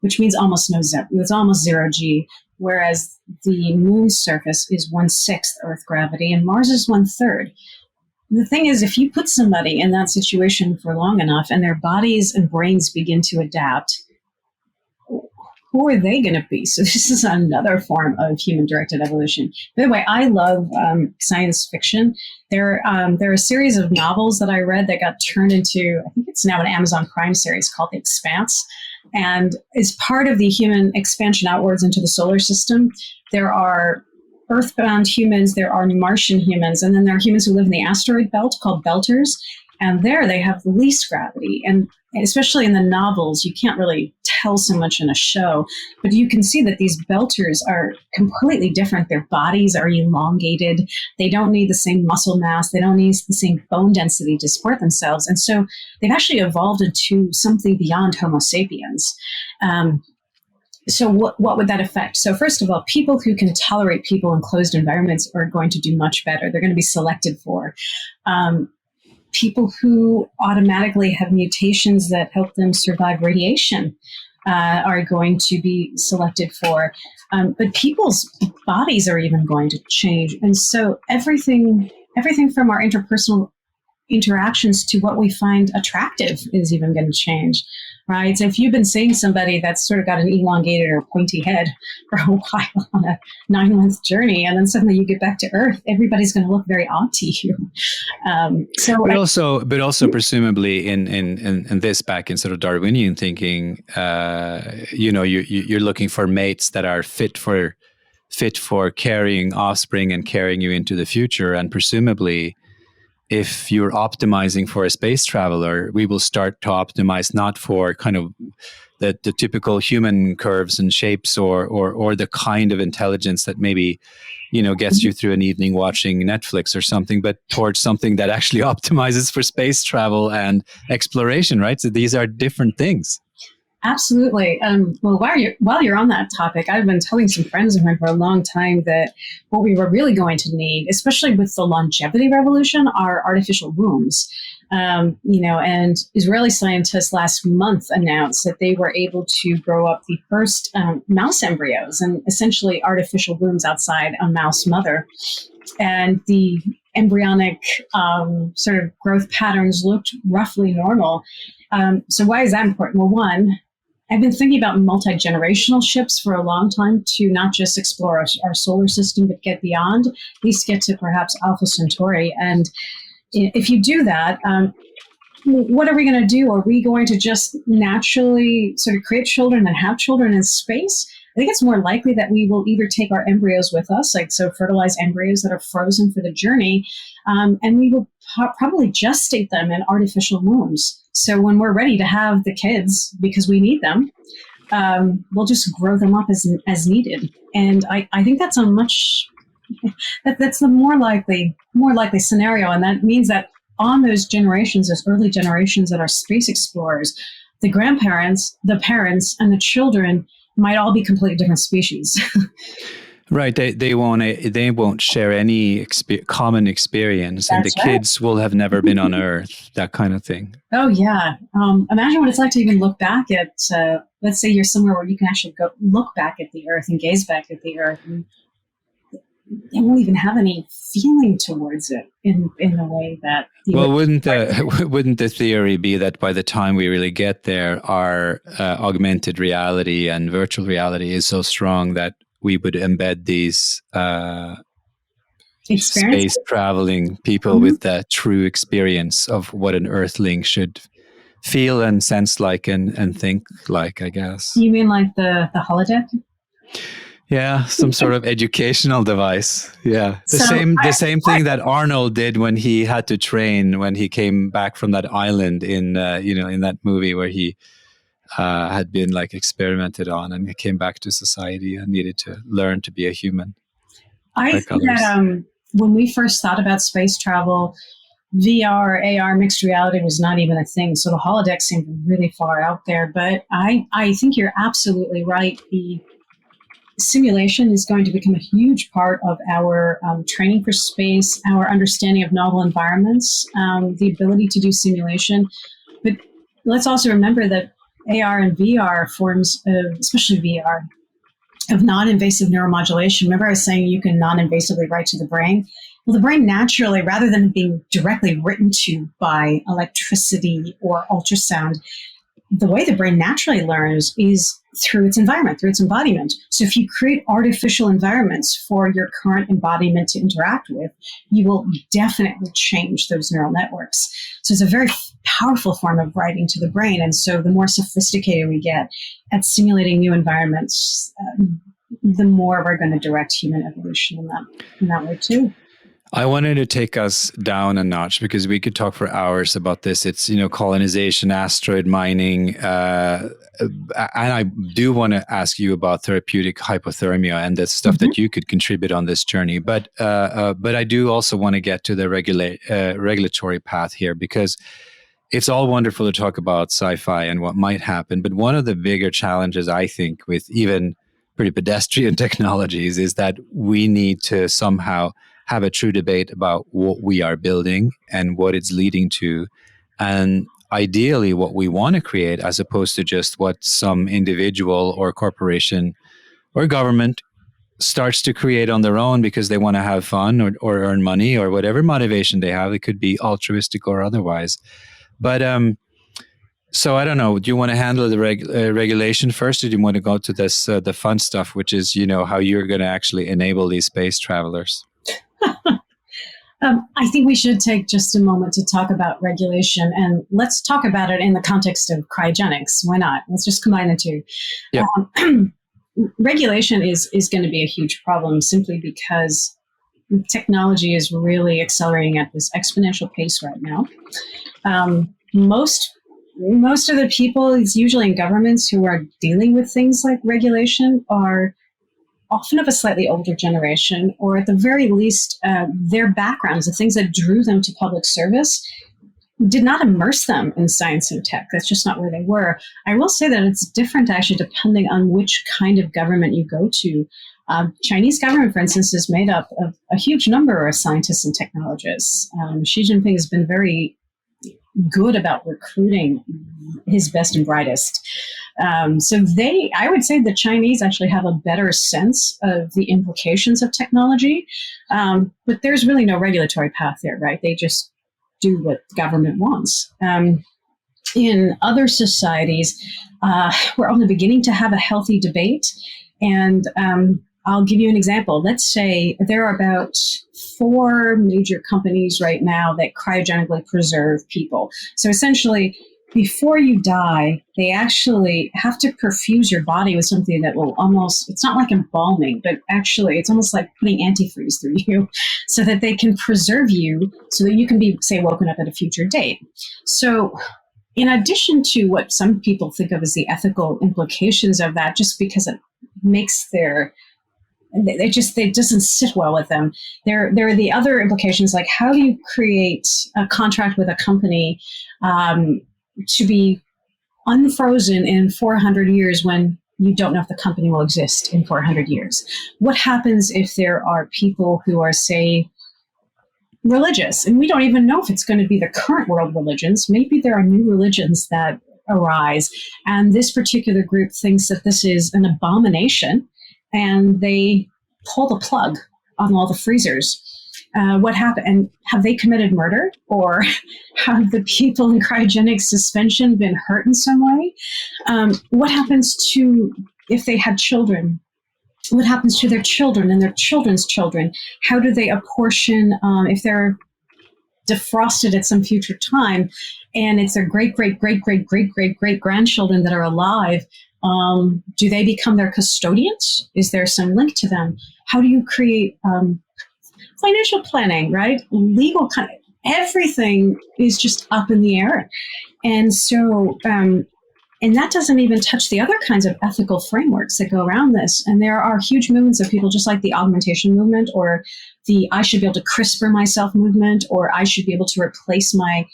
which means almost it's almost 0 G, whereas the moon's surface is 1/6 Earth gravity, and Mars is 1/3. The thing is, if you put somebody in that situation for long enough and their bodies and brains begin to adapt, who are they going to be? So this is another form of human-directed evolution. By the way, I love science fiction. There are a series of novels that I read that got turned into, I think it's now an Amazon Prime series called The Expanse. And as part of the human expansion outwards into the solar system, there are Earthbound humans, there are Martian humans, and then there are humans who live in the asteroid belt called belters. And there they have the least gravity. And especially in the novels, you can't really tell so much in a show, but you can see that these belters are completely different. Their bodies are elongated. They don't need the same muscle mass. They don't need the same bone density to support themselves. And so they've actually evolved into something beyond Homo sapiens. So what would that affect? So first of all, people who can tolerate people in closed environments are going to do much better. They're going to be selected for. People who automatically have mutations that help them survive radiation are going to be selected for. But people's bodies are even going to change. And so everything from our interpersonal interactions to what we find attractive is even going to change, right? So if you've been seeing somebody that's sort of got an elongated or pointy head for a while on a 9-month journey, and then suddenly you get back to Earth, everybody's going to look very odd to you. But also presumably in this, back in sort of Darwinian thinking, you're looking for mates that are fit for carrying offspring and carrying you into the future, and presumably, if you're optimizing for a space traveler, we will start to optimize not for kind of the typical human curves and shapes, or the kind of intelligence that maybe gets you through an evening watching Netflix or something, but towards something that actually optimizes for space travel and exploration, right? So these are different things. Absolutely. Well, while you're on that topic, I've been telling some friends of mine for a long time that what we were really going to need, especially with the longevity revolution, are artificial wombs. And Israeli scientists last month announced that they were able to grow up the first mouse embryos and essentially artificial wombs outside a mouse mother. And the embryonic sort of growth patterns looked roughly normal. So why is that important? Well, one, I've been thinking about multi-generational ships for a long time to not just explore our solar system, but get beyond, at least get to perhaps Alpha Centauri. And if you do that, what are we going to do? Are we going to just naturally sort of create children and have children in space? I think it's more likely that we will either take our embryos with us, fertilized embryos that are frozen for the journey, and we will probably gestate them in artificial wombs. So when we're ready to have the kids, because we need them, we'll just grow them up as needed. And I think that's that's the more likely scenario, and that means that on those generations, those early generations that are space explorers, the grandparents, the parents, and the children might all be completely different species. Right. They won't share any common experience, and the kids will have never been on Earth, that kind of thing. Oh, yeah. Imagine what it's like to even look back at, let's say you're somewhere where you can actually go look back at the Earth and gaze back at the Earth. And they won't even have any feeling towards it in the way that. Well, wouldn't the theory be that by the time we really get there, our augmented reality and virtual reality is so strong that we would embed these space traveling people with the true experience of what an Earthling should feel and sense like and think like, I guess. You mean like the holodeck? Yeah, some sort of educational device. Yeah, the same thing that Arnold did when he had to train when he came back from that island in in that movie where he had been like experimented on, and he came back to society and needed to learn to be a human. I think that when we first thought about space travel, VR, AR, mixed reality was not even a thing. So the holodeck seemed really far out there. But I think you're absolutely right. The simulation is going to become a huge part of our training for space, our understanding of novel environments, the ability to do simulation. But let's also remember that AR and VR forms of, especially VR, of non-invasive neuromodulation. Remember I was saying you can non-invasively write to the brain? Well, the brain naturally, rather than being directly written to by electricity or ultrasound, the way the brain naturally learns is through its environment, through its embodiment. So if you create artificial environments for your current embodiment to interact with, you will definitely change those neural networks. So it's a very powerful form of writing to the brain. And so the more sophisticated we get at simulating new environments, the more we're going to direct human evolution in that way too. I wanted to take us down a notch because we could talk for hours about this. It's, colonization, asteroid mining. And I do want to ask you about therapeutic hypothermia and the stuff that you could contribute on this journey. But I do also want to get to the regulatory path here, because it's all wonderful to talk about sci-fi and what might happen. But one of the bigger challenges, I think, with even pretty pedestrian technologies is that we need to somehow have a true debate about what we are building and what it's leading to, and ideally what we want to create, as opposed to just what some individual or corporation or government starts to create on their own because they want to have fun or earn money or whatever motivation they have. It could be altruistic or otherwise. But so I don't know. Do you want to handle the regulation first, or do you want to go to this the fun stuff, which is how you're going to actually enable these space travelers? I think we should take just a moment to talk about regulation, and let's talk about it in the context of cryogenics. Why not? Let's just combine the two. Yep. Regulation is going to be a huge problem simply because technology is really accelerating at this exponential pace right now. Most most of the people, it's usually in governments who are dealing with things like regulation, are often of a slightly older generation, or at the very least, their backgrounds, the things that drew them to public service, did not immerse them in science and tech. That's just not where they were. I will say that it's different actually depending on which kind of government you go to. Chinese government, for instance, is made up of a huge number of scientists and technologists. Xi Jinping has been very good about recruiting his best and brightest. I would say the Chinese actually have a better sense of the implications of technology, but there's really no regulatory path there, right? They just do what the government wants. In other societies, we're only beginning to have a healthy debate. And I'll give you an example. Let's say there are about 4 major companies right now that cryogenically preserve people. So essentially, before you die, they actually have to perfuse your body with something that will almost, it's not like embalming, but actually it's almost like putting antifreeze through you so that they can preserve you so that you can be, say, woken up at a future date. So in addition to what some people think of as the ethical implications of that, just because it makes it doesn't sit well with them. There are the other implications, like how do you create a contract with a company to be unfrozen in 400 years when you don't know if the company will exist in 400 years? What happens if there are people who are, say, religious, and we don't even know if it's going to be the current world religions? Maybe there are new religions that arise, and this particular group thinks that this is an abomination, and they pull the plug on all the freezers. What happened? And have they committed murder, or have the people in cryogenic suspension been hurt in some way? What happens to if they had children? What happens to their children and their children's children? How do they apportion if they're defrosted at some future time, and it's their great grandchildren that are alive? Do they become their custodians? Is there some link to them? How do you create financial planning, right? Legal kind of, everything is just up in the air. And so, and that doesn't even touch the other kinds of ethical frameworks that go around this. And there are huge movements of people, just like the Augmentation movement, or the I should be able to CRISPR myself movement, or I should be able to replace my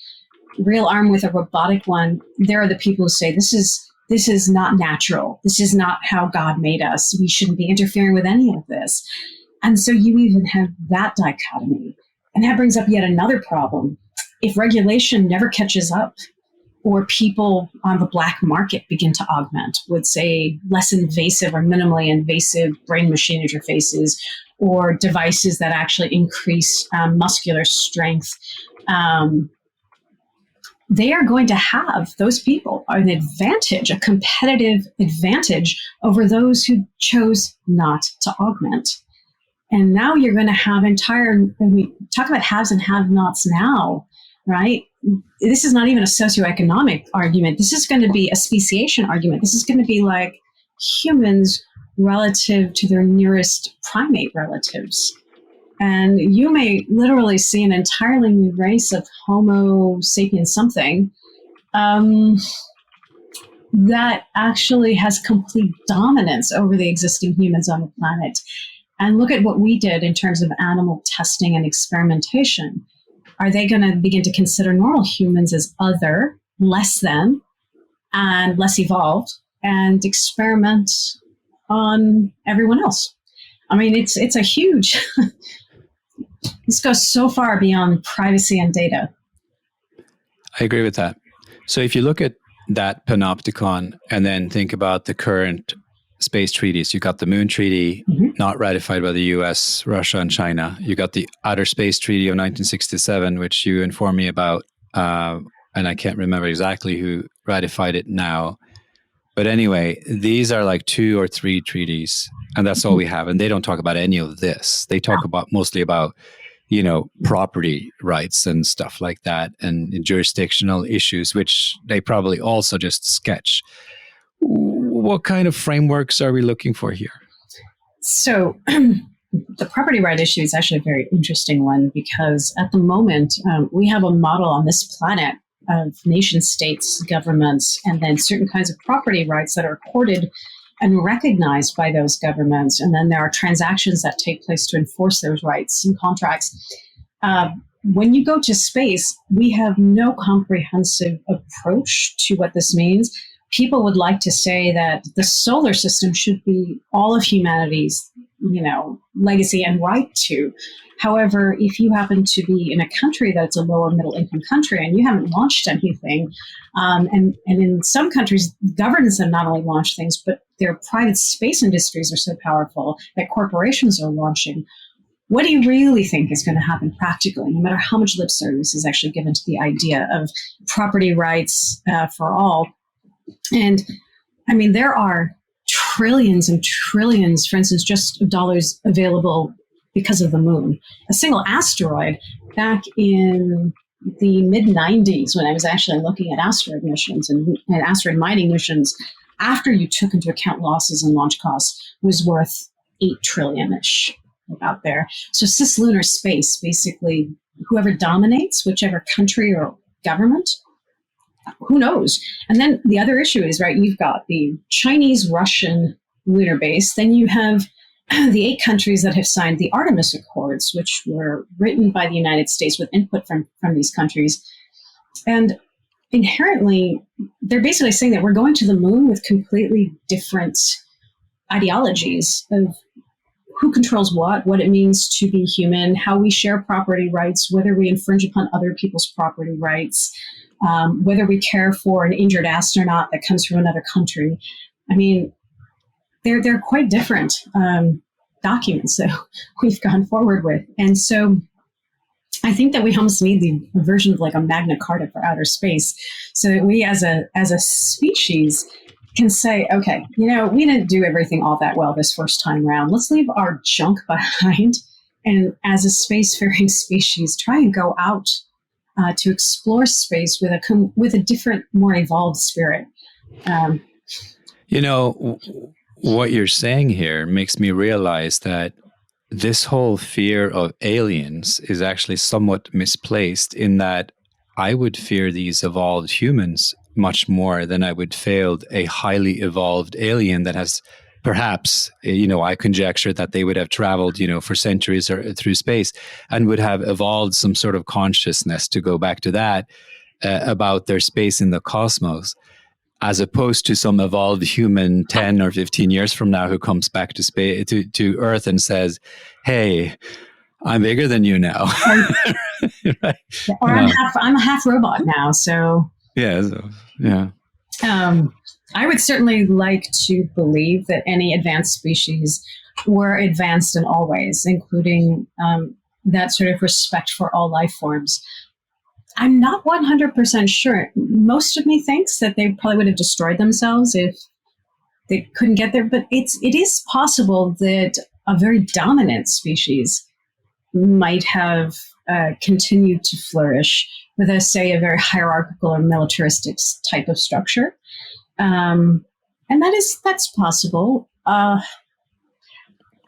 real arm with a robotic one. There are the people who say this is not natural. This is not how God made us. We shouldn't be interfering with any of this. And so you even have that dichotomy. And that brings up yet another problem. If regulation never catches up, or people on the black market begin to augment with, say, less invasive or minimally invasive brain-machine interfaces, or devices that actually increase muscular strength, they are going to have, those people, an advantage, a competitive advantage over those who chose not to augment. And now you're going to have we talk about haves and have-nots now, right? This is not even a socioeconomic argument. This is going to be a speciation argument. This is going to be like humans relative to their nearest primate relatives. And you may literally see an entirely new race of Homo sapiens something that actually has complete dominance over the existing humans on the planet. And look at what we did in terms of animal testing and experimentation. Are they going to begin to consider normal humans as other, less than, and less evolved, and experiment on everyone else? I mean, it's a huge... This goes so far beyond privacy and data. I agree with that. So if you look at that panopticon and then think about the current space treaties, you got the Moon Treaty, not ratified by the US, Russia, and China. You got the Outer Space Treaty of 1967, which you informed me about, and I can't remember exactly who ratified it now. But anyway, these are like 2 or 3 treaties, and that's all we have. And they don't talk about any of this. They talk mostly about, property rights and stuff like that, and jurisdictional issues, which they probably also just sketch. What kind of frameworks are we looking for here? So the property right issue is actually a very interesting one, because at the moment we have a model on this planet of nation states, governments, and then certain kinds of property rights that are accorded and recognized by those governments. And then there are transactions that take place to enforce those rights and contracts. When you go to space, we have no comprehensive approach to what this means. People would like to say that the solar system should be all of humanity's, legacy and right to. However, if you happen to be in a country that's a lower middle income country and you haven't launched anything, and in some countries, governments have not only launched things, but their private space industries are so powerful that corporations are launching. What do you really think is going to happen practically, no matter how much lip service is actually given to the idea of property rights for all? And I mean, there are trillions and trillions, for instance, just of dollars available because of the moon. A single asteroid back in the mid-90s, when I was actually looking at asteroid missions and asteroid mining missions, after you took into account losses and launch costs, was worth 8 trillion-ish out there. So cislunar space, basically, whoever dominates, whichever country or government, who knows? And then the other issue is, right, you've got the Chinese-Russian lunar base, then you have the 8 countries that have signed the Artemis Accords, which were written by the United States with input from these countries. And inherently, they're basically saying that we're going to the moon with completely different ideologies of who controls what it means to be human, how we share property rights, whether we infringe upon other people's property rights, whether we care for an injured astronaut that comes from another country. I mean, they're quite different documents that we've gone forward with. And so I think that we almost need the version of like a Magna Carta for outer space, so that we as a species can say, okay, we didn't do everything all that well this first time around. Let's leave our junk behind. And as a spacefaring species, try and go out to explore space with a different, more evolved spirit. What you're saying here makes me realize that this whole fear of aliens is actually somewhat misplaced, in that I would fear these evolved humans much more than I would fear a highly evolved alien that has perhaps, I conjecture that they would have traveled, for centuries or through space and would have evolved some sort of consciousness, to go back to that, about their space in the cosmos, as opposed to some evolved human 10 or 15 years from now who comes back to space, to Earth, and says, hey, I'm bigger than you now. Right? Or I'm a half robot now, so... Yeah. I would certainly like to believe that any advanced species were advanced in all ways, including that sort of respect for all life forms. I'm not 100% sure. Most of me thinks that they probably would have destroyed themselves if they couldn't get there, but it is possible that a very dominant species might have continued to flourish with a very hierarchical or militaristic type of structure. And that's possible. I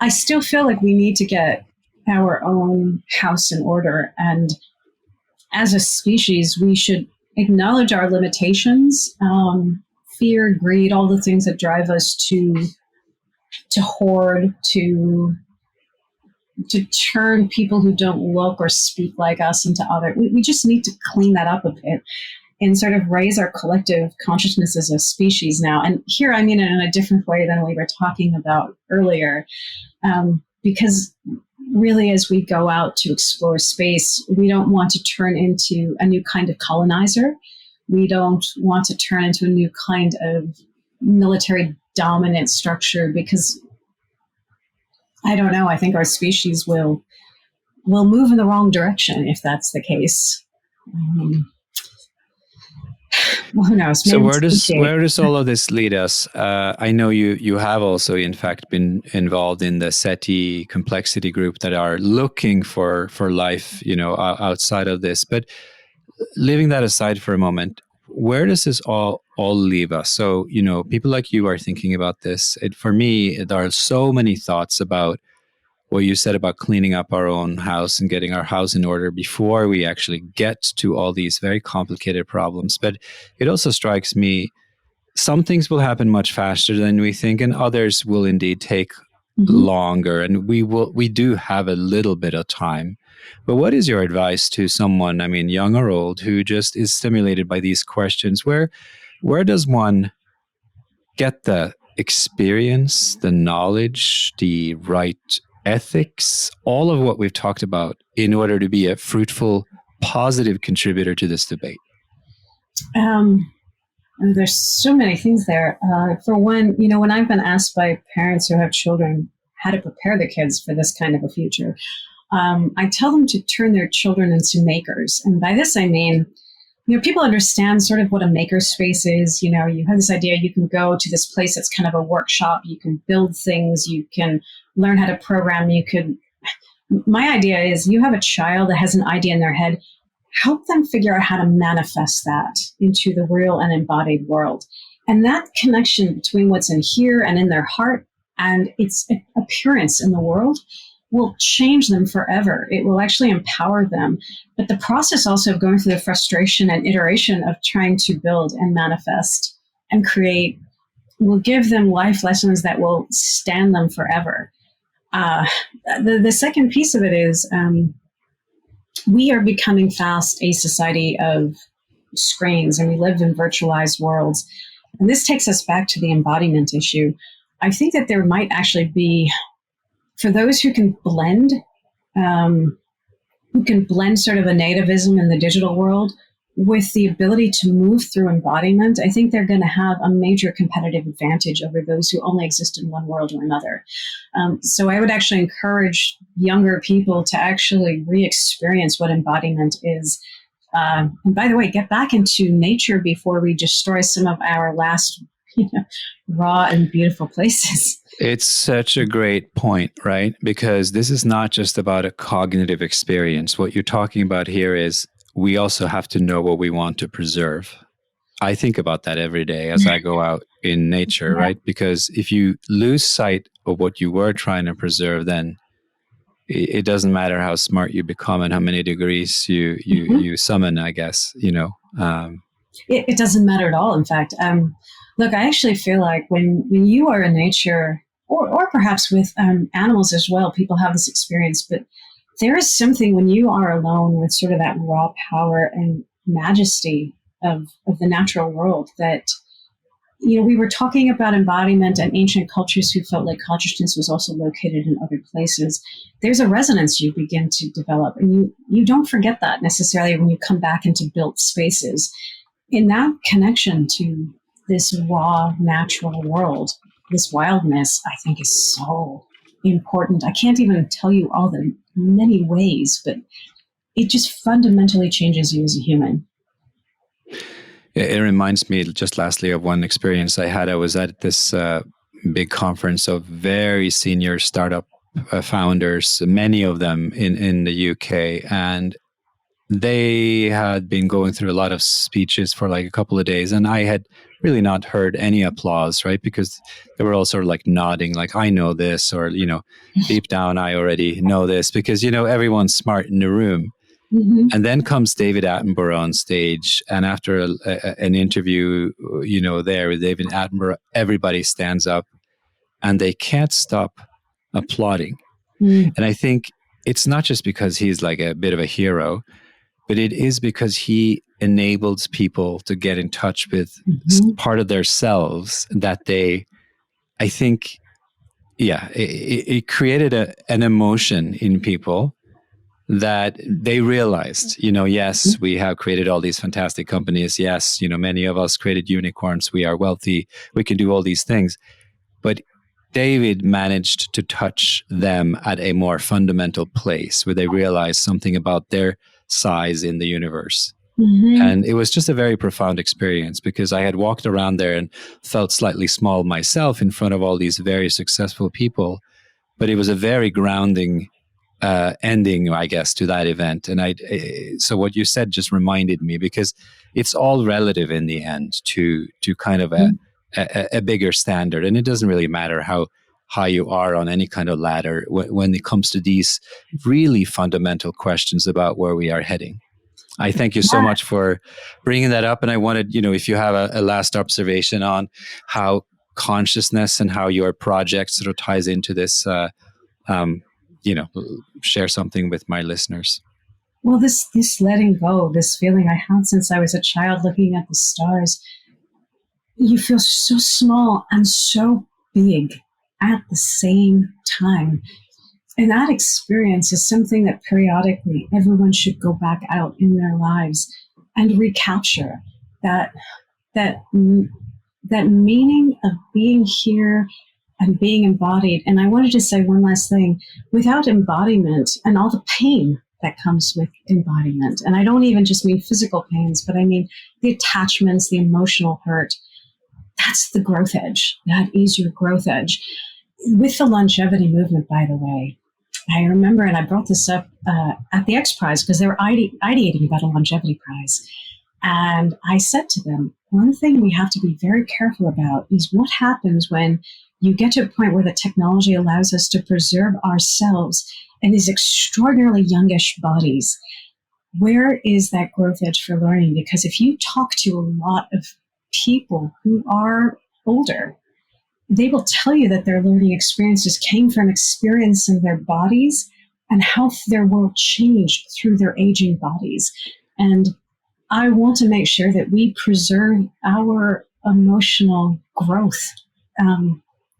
still feel like we need to get our own house in order. And as a species, we should acknowledge our limitations, fear, greed, all the things that drive us to hoard, to turn people who don't look or speak like us into other. We just need to clean that up a bit and sort of raise our collective consciousness as a species now. And here I mean it in a different way than we were talking about earlier, because really as we go out to explore space, we don't want to turn into a new kind of colonizer. We don't want to turn into a new kind of military dominant structure, because I don't know, I think our species will move in the wrong direction if that's the case. Well, who knows? So where does all of this lead us? I know you have also, in fact, been involved in the SETI complexity group that are looking for life, outside of this. But leaving that aside for a moment, where does this all leave us? So, people like you are thinking about this. For me, there are so many thoughts about what you said about cleaning up our own house and getting our house in order before we actually get to all these very complicated problems. But it also strikes me, some things will happen much faster than we think, and others will indeed take longer. And we do have a little bit of time. But what is your advice to someone, I mean, young or old, who just is stimulated by these questions? Where does one get the experience, the knowledge, the right ethics, all of what we've talked about in order to be a fruitful, positive contributor to this debate? There's so many things there. For one, when I've been asked by parents who have children how to prepare their kids for this kind of a future, I tell them to turn their children into makers. And by this, I mean, people understand sort of what a maker space is. You have this idea you can go to this place that's kind of a workshop. You can build things. You can learn how to program. My idea is you have a child that has an idea in their head. Help them figure out how to manifest that into the real and embodied world. And that connection between what's in here and in their heart and its appearance in the world will change them forever. It will actually empower them. But the process also of going through the frustration and iteration of trying to build and manifest and create will give them life lessons that will stand them forever. The second piece of it is we are becoming fast a society of screens, and we live in virtualized worlds. And this takes us back to the embodiment issue. I think that there might actually be, for those who can blend sort of a nativism in the digital world with the ability to move through embodiment, I think they're going to have a major competitive advantage over those who only exist in one world or another. So I would actually encourage younger people to actually re-experience what embodiment is. And by the way, get back into nature before we destroy some of our last raw and beautiful places. It's such a great point, right? Because this is not just about a cognitive experience. What you're talking about here is we also have to know what we want to preserve. I think about that every day as I go out in nature, right? Because if you lose sight of what you were trying to preserve, then it doesn't matter how smart you become and how many degrees you summon, I guess, It doesn't matter at all, in fact. Look, I actually feel like when you are in nature, or perhaps with animals as well, people have this experience, but there is something when you are alone with sort of that raw power and majesty of the natural world that, we were talking about embodiment and ancient cultures who felt like consciousness was also located in other places. There's a resonance you begin to develop, and you don't forget that necessarily when you come back into built spaces. In that connection to this raw natural world, this wildness, I think is so important. I can't even tell you all the many ways, but it just fundamentally changes you as a human. It reminds me, just lastly, of one experience I had. I was at this big conference of very senior startup founders, many of them in the UK, and they had been going through a lot of speeches for like a couple of days, and I had really not heard any applause, right? Because they were all sort of like nodding, like, I know this, or, deep down, I already know this, because, everyone's smart in the room. Mm-hmm. And then comes David Attenborough on stage, and after an interview, there with David Attenborough, everybody stands up, and they can't stop applauding. And I think it's not just because he's like a bit of a hero, but it is because he enables people to get in touch with part of their selves that I think, it created an emotion in people that they realized, yes, we have created all these fantastic companies. Yes, many of us created unicorns. We are wealthy. We can do all these things. But David managed to touch them at a more fundamental place where they realized something about their size in the universe. And it was just a very profound experience, because I had walked around there and felt slightly small myself in front of all these very successful people. But it was a very grounding ending, I guess, to that event. And so what you said just reminded me, because it's all relative in the end to kind of a bigger standard. And it doesn't really matter how high you are on any kind of ladder when it comes to these really fundamental questions about where we are heading. I thank you so much for bringing that up. And I wanted, if you have a last observation on how consciousness and how your project sort of ties into this, share something with my listeners. Well, this letting go, this feeling I had since I was a child looking at the stars, you feel so small and so big at the same time. And that experience is something that periodically everyone should go back out in their lives and recapture that meaning of being here and being embodied. And I wanted to say one last thing. Without embodiment and all the pain that comes with embodiment, and I don't even just mean physical pains, but I mean the attachments, the emotional hurt, that's the growth edge. That is your growth edge. With the longevity movement, by the way, I remember, and I brought this up at the X Prize because they were ideating about a longevity prize. And I said to them, one thing we have to be very careful about is what happens when you get to a point where the technology allows us to preserve ourselves in these extraordinarily youngish bodies. Where is that growth edge for learning? Because if you talk to a lot of people who are older, they will tell you that their learning experiences came from experience in their bodies and how their world changed through their aging bodies. And I want to make sure that we preserve our emotional growth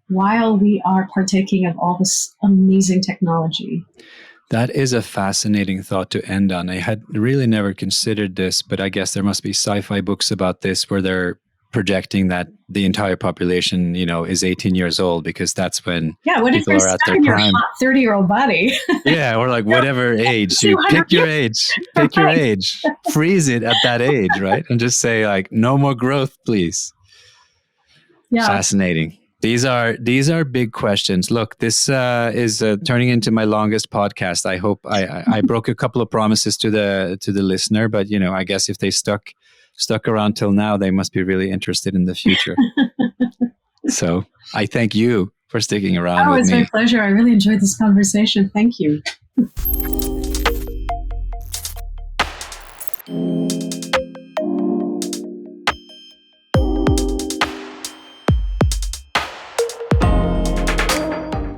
while we are partaking of all this amazing technology. That is a fascinating thought to end on. I had really never considered this, but I guess there must be sci-fi books about this where they're projecting that the entire population, is 18 years old because that's when people are at their prime. Your hot 30-year-old body. Yeah, or like whatever age. You pick your age. Pick your age. Freeze it at that age, right? And just say like, no more growth, please. Yeah. Fascinating. These are big questions. Look, this is turning into my longest podcast. I hope I broke a couple of promises to the listener, but I guess if they stuck around till now, they must be really interested in the future. So I thank you for sticking around with me. It's my pleasure. I really enjoyed this conversation. Thank you.